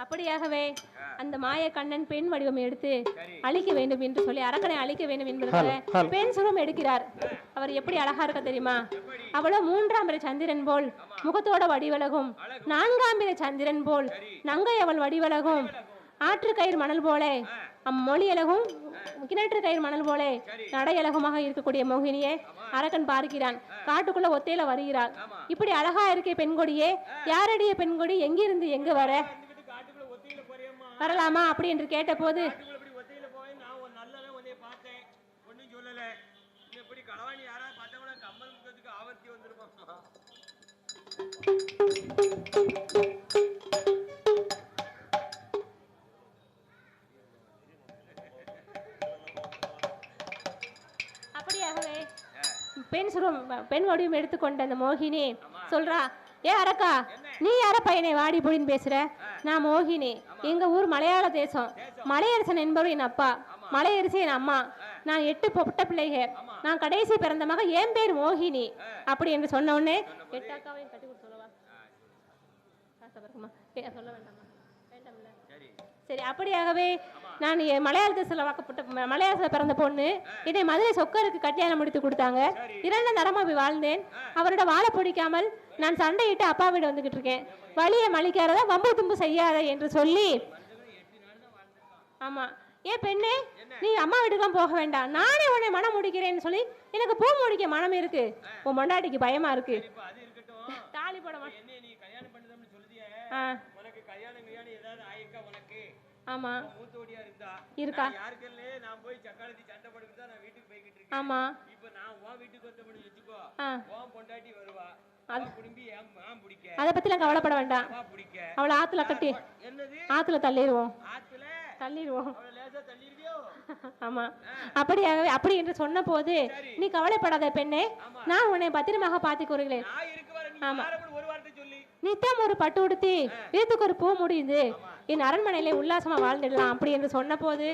அப்படியாகவே அந்த மாய கண்ணன் பெண் வடிவம் எடுத்து அழிக்க வேண்டும் என்று சொல்லி அரக்கனை அழிக்க வேண்டும் என்பதற்காக பெண் சுரம் எடுக்கிறார். அவர் எப்படி அழகா இருக்க தெரியுமா? அவளோ 3ஆம் பிறை சந்திரன் போல் முகத்தோட வடிவழகும், 4ஆம் பிறை சந்திரன் போல் நங்கை அவள் வடிவழகும், ஆற்று கயிறு மணல் போல அம்மொழியழகும், கிணற்று கயிறு மணல் போல நடையழகுமாக இருக்கக்கூடிய மோகினியை அரக்கன் பார்க்கிறான். காட்டுக்குள்ள ஒத்தையில வருகிறாள். இப்படி அழகா இருக்க பெண்கொடியே, யாரடிய பெண்கொடி, எங்கிருந்து எங்க வர வரலாமா அப்படி என்று கேட்ட போது, அப்படியாகவே பெண் வடிவம் எடுத்துக்கொண்ட அந்த மோகினி சொல்றா, ஏ அரக்கா, நீ யார பையனை வாடி புடின்னு பேசுற? நான் மோகினி, எங்க ஊர் மலையாள தேசம், மலையரசன் என்பவர் என் அப்பா, மலையரசி என் அம்மா, நான் 8 பொட்ட பிள்ளைகள், நான் கடைசி பிறந்த மக, என் பேர் மோகினி அப்படி என்று சொன்ன உடனே 8 அக்காவையும் கட்டி கொடுத்து சொல்லவா? சொல்ல வேண்டாமா? வேண்டாம்ல. சரி, அப்படியாகவே நான் மலையாளத்தில் வாக்கப்பட்ட மலையாளத்தில் பிறந்த பொண்ணு, இதை மதுரை சொக்கருக்கு கல்யாணம் முடித்து கொடுத்தாங்க. 2 தரமா போய் வாழ்ந்தேன். அவரோட வாழ பிடிக்காமல் நான் சண்டையிட்டு அப்பா வீடு வந்துகிட்டு இருக்கேன். வழியை மலிக்காரதா, வம்பு தும்பு செய்யாத என்று சொல்லி. ஆமா, ஏன் பெண்ணே, நீ அம்மா வீட்டுக்கெல்லாம் போக வேண்டாம், நானே உன்னை மனம் முடிக்கிறேன்னு சொல்லி எனக்கு பூ முடிக்க மனம் இருக்கு. உன் மொண்டாட்டிக்கு பயமா இருக்கு. தாலி போட மாட்டேன். ஆமா இருக்கா? ஆமா, அதை பத்தி நான் கவலைப்பட வேண்டாம். அவளை ஆத்துல கட்டி ஆத்துல தள்ளிடுவோம். ஆமா, அப்படியாகவே அப்படி என்று சொன்ன போது, நீ கவலைப்படாத பெண்ணே, நான் உன்னை பத்திரமாக பார்த்துக் கொள்கிறேன். ஆமா, நித்தம் ஒரு பட்டு உடுத்தி வீட்டுக்கு ஒரு பூ முடியுது, என் அரண்மனையில உல்லாசமா வாழ்ந்துடலாம் அப்படி என்று சொன்ன போது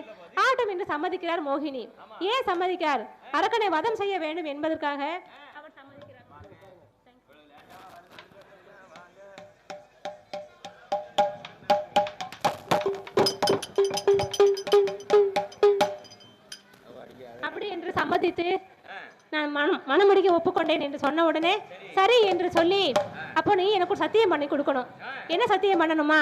ஆட்டம் என்று சம்மதிக்கிறார் மோகினி. ஏன் சம்மதிக்கிறார்? அரக்கனை வதம் செய்ய வேண்டும் என்பதற்காக அவர் சம்மதிக்கிறார். அப்படி என்று சம்மதித்து நான் மனமுடிக்க ஒப்புக்கொண்டேன் என்று சொன்ன உடனே சரி என்று சொல்லி, அப்போ நீ எனக்கு ஒரு சத்தியம் பண்ணி கொடுக்கணும். என்ன சத்தியம் பண்ணணுமா?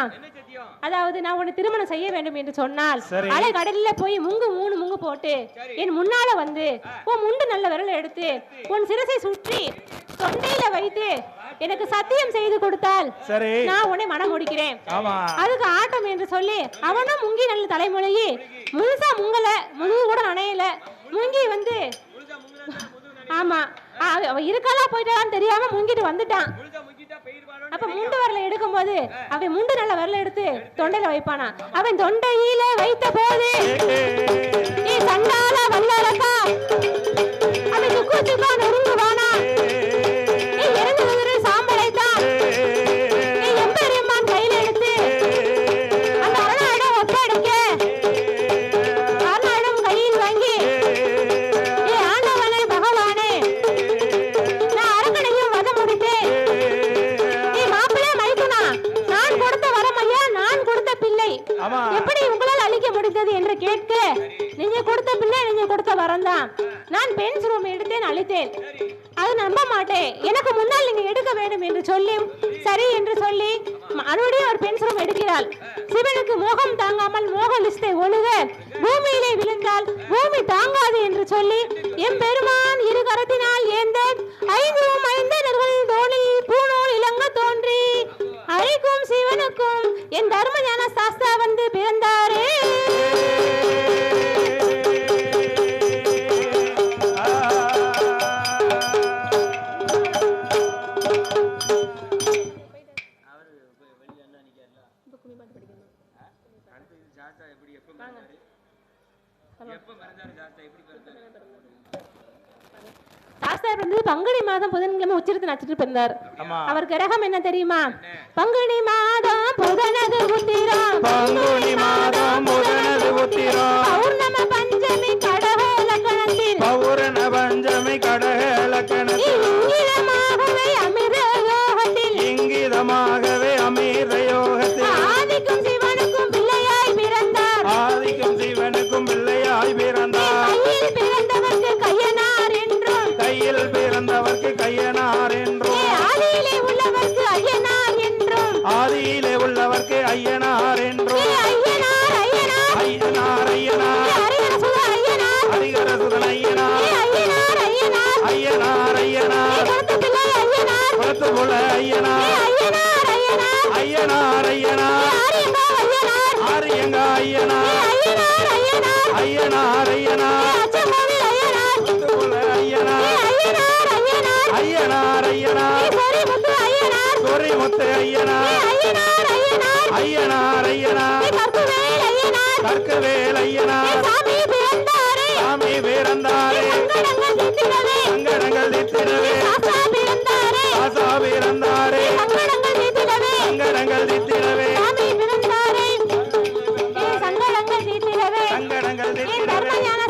அதாவது நான் உன்னை திருமணம் செய்ய வேண்டும் என்று சொன்னால் அலை கடல்ல போய் மூணு முங்கு போட்டு என் முன்னால வந்து உன் முண்டு நல்ல விரலை எடுத்து உன் சிரசை சுற்றி தொண்டையில வைத்து எனக்கு சத்தியம் செய்து கொடுத்தால் நான் உன்னை மனம் முடிக்கிறேன். அதுக்கு ஆட்டம் என்று சொல்லி அவனும் முங்கி நல்ல தலைமுறையே முழுசா முங்கல முழு கூட நனையல முங்கி வந்து ஆமா இருக்காளா போயிட்டான்னு தெரியாம முங்கிட்டு வந்துட்டான். அப்ப முண்டு வரல எடுக்கும் போது அவன் முண்டு நல்ல வரல எடுத்து தொண்டையில வைப்பானா. அவன் தொண்டையில வைத்த போது நீ சண்டால வல்லலக்கா அவன் துக்கு துக்கா நொறுங்குவானா. நீ இறந்து சாம்பலைத்தான் நீ எம்பெருமான் கையில எடுத்து அந்த அரணாயிடம் ஒப்படைக்க அரணாயிடம் கையில் வாங்கி நீ ஆண்டவனே பகவானே நான் அரக்கனையும் வத முடித்தேன். நீ மாப்பிள்ளை மைத்துனா நான் கொடுத்த வரம் ஐயா நான் கொடுத்த பிள்ளை எப்படி உங்களால் அழிக்க முடிந்தது என்று கேட்க நீங்க கொடுத்த பிள்ளை நீங்க கொடுத்த வரம் தான். நான் பெண் ரூம் எடுத்தேன் அழித்தேன். அது நம்ப மாட்டேன். எனக்கு முன்னால் நீங்க எடுக்க வேண்டும் என்று சொல்லி சரி என்று சொல்லி மறுபடியும் ஒரு பெண் ரூம் எடுக்கிறாள். சிவனுக்கு மோகம் தாங்காமல் மோக லிஸ்டை ஒழுக பூமியிலே விழுந்தால் பூமி தாங்காது என்று சொல்லி எம் பெருமான் இரு கரத்தினால் ஏந்த ஐந்தும் ஐந்தனர்களின் தோணில் பூநூல் இளங்க தோன்றி அழைக்கும் சிவனுக்கும் என் தர்ம ஞான சாஸ்தா வந்து பிறந்தாரே. பங்குனி மாதம் புதன்கிழமை உச்சிரத்து நட்சத்திரம் பிறந்தார். அவர் கிரகம் என்ன தெரியுமா? பங்குனி மாதம் புதனது உத்திரம் பங்குனி மாதம் புதனது உத்திரம் பௌர்ணம பஞ்சமி கடக லக்னத்தில் பௌர்ணம பஞ்சமி கடக லக்னத்தில் இங்கிதமாகவே அமிர்த யோகத்தில் இங்கிதமாகவே அமிர்த யோகத்தில் ஆதிக்கும் சிவனுக்கும் பிள்ளையாய் பிறந்தார் ஆதிக்கும் சிவனுக்கும் பிள்ளையாய் பிறந்தார். கையில் பிறந்தவர்க்கு கையனார் என்றும் கையில் பிறந்தவர்க்கு கையனார் என்றும் ஆதியிலே உள்ளவர்க்கு ஐயனார் என்றும் ஆதியிலே உள்ளவர்க்கு ஐயனார் என்றும் ஐயனார் ஐயனார் ஐயனார் ஐயனார் ஹரிஹர சுதன் ஐயனார் ஐயனார் ஐயனார் ஐயனார் ஐயனார் குலத்து புள்ள ஐயனார் ஐயனார் ஐயனார் ஐயனார் ஐயனார் ஆரியங்க ஐயனார் ஐயனார் ஐயனார் ஐயனார் குலத்து புள்ள ஐயனார் ஐயனார் ஐயனார் சொரிமுத்து ஐயனார் ஐயனார் ஐயனார் கற்கவேல் ஐயனார் சாமி பிறந்தாரே சங்கடங்கள் தீர்த்திடவே ஆசா பிறந்தாரே சங்கடங்கள் தீர்த்திடவே சங்கடங்கள் தீர்த்திடவே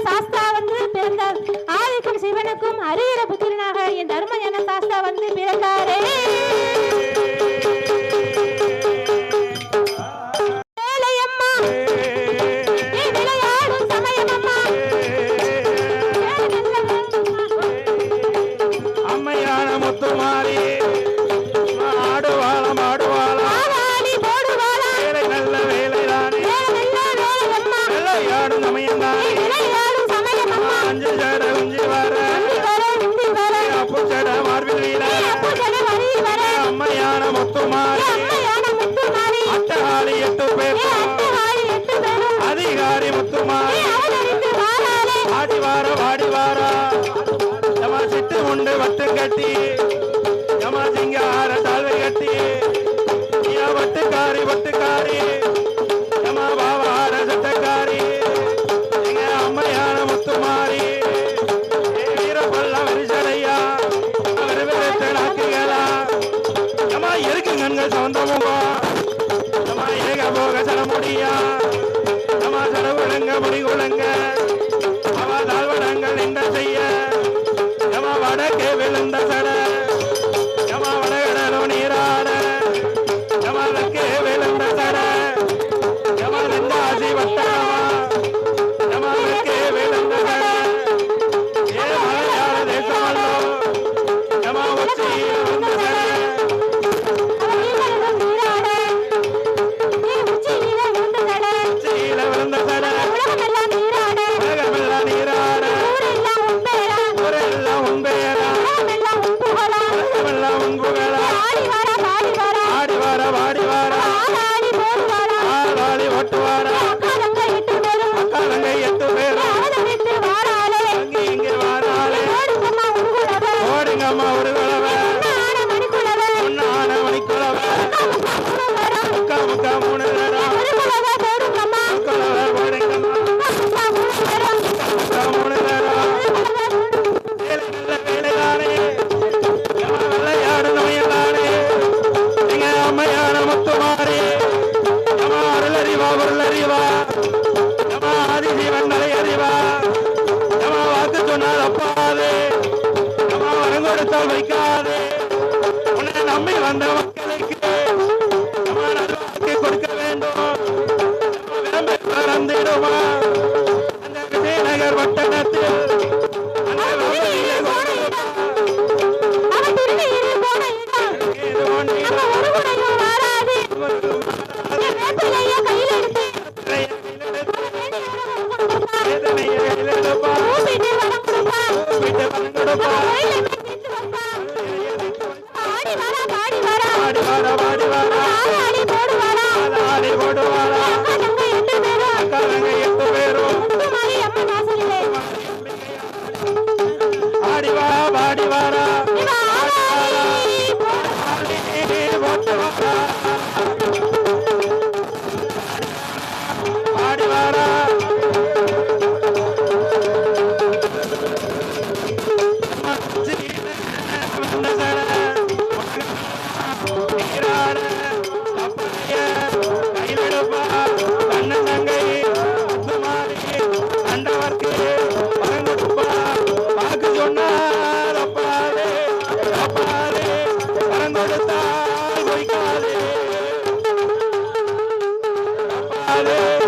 சாஸ்தா வந்து பிறந்தார். ஆதிக்கும் சிவனுக்கும் ஹரிஹர புத்திரனாக என் தர்மஞான சாஸ்தா வந்து பிறந்தாரே. அம்மையான முத்துமாரி ஆடுவாளம் ஆடுவாளம் போடுவாளம் வேலை நல்ல வேலைதானே விளையாடும் சமயம்தானே அஞ்சு ஜட உஞ்சி வர அப்பு ஜட மார்பில் வீர அம்மையான முத்துமாரி அட்டகாளி 8 பேர் அதிகாரி முத்துமாரி ஆடி வார வாடி வாரா யமா சிட்டு உண்டு வட்டு கட்டி யமா சிங்கார தாழ்வை கட்டி வட்டுக்காரி யமா பாவார சட்டக்காரி எங்க அம்மையான முத்துமாரி வீரப்பல்ல வரிசடையா நாக்குகளா யமா இருக்குங்க சொந்தமுகா யமா ஏக போக சனமுடியா யமா சடவுழங்க முடிகுழங்க அவ தாழ்வடங்கள் நின்ற செய்ய யமா வடக்கே விழுந்த சட யமா வடகடலோ நீராட யமா வடக்கே விழுந்த சட யமா ரெண்டாசி வட்டமா யமா வடக்கே விழுந்த சட ஏ மலையாள தேசமல்லோ யமா உச்சி விழுந்த சட பொருள் அறிவா எம்மா ஆதிசிவன் நிலை அறிவா எம்மா வாக்கு சொன்னால் அப்பாது எம்மா வரம் கொடுத்தால் வைக்காது உன்னை நம்பி வந்த மக்களுக்கு எம்மா நல்வாக்கு கொடுக்க வேண்டும் எம்மா விரும்பி பறந்திடுமா அந்த விஜயநகர் வட்டணத்தில் Hare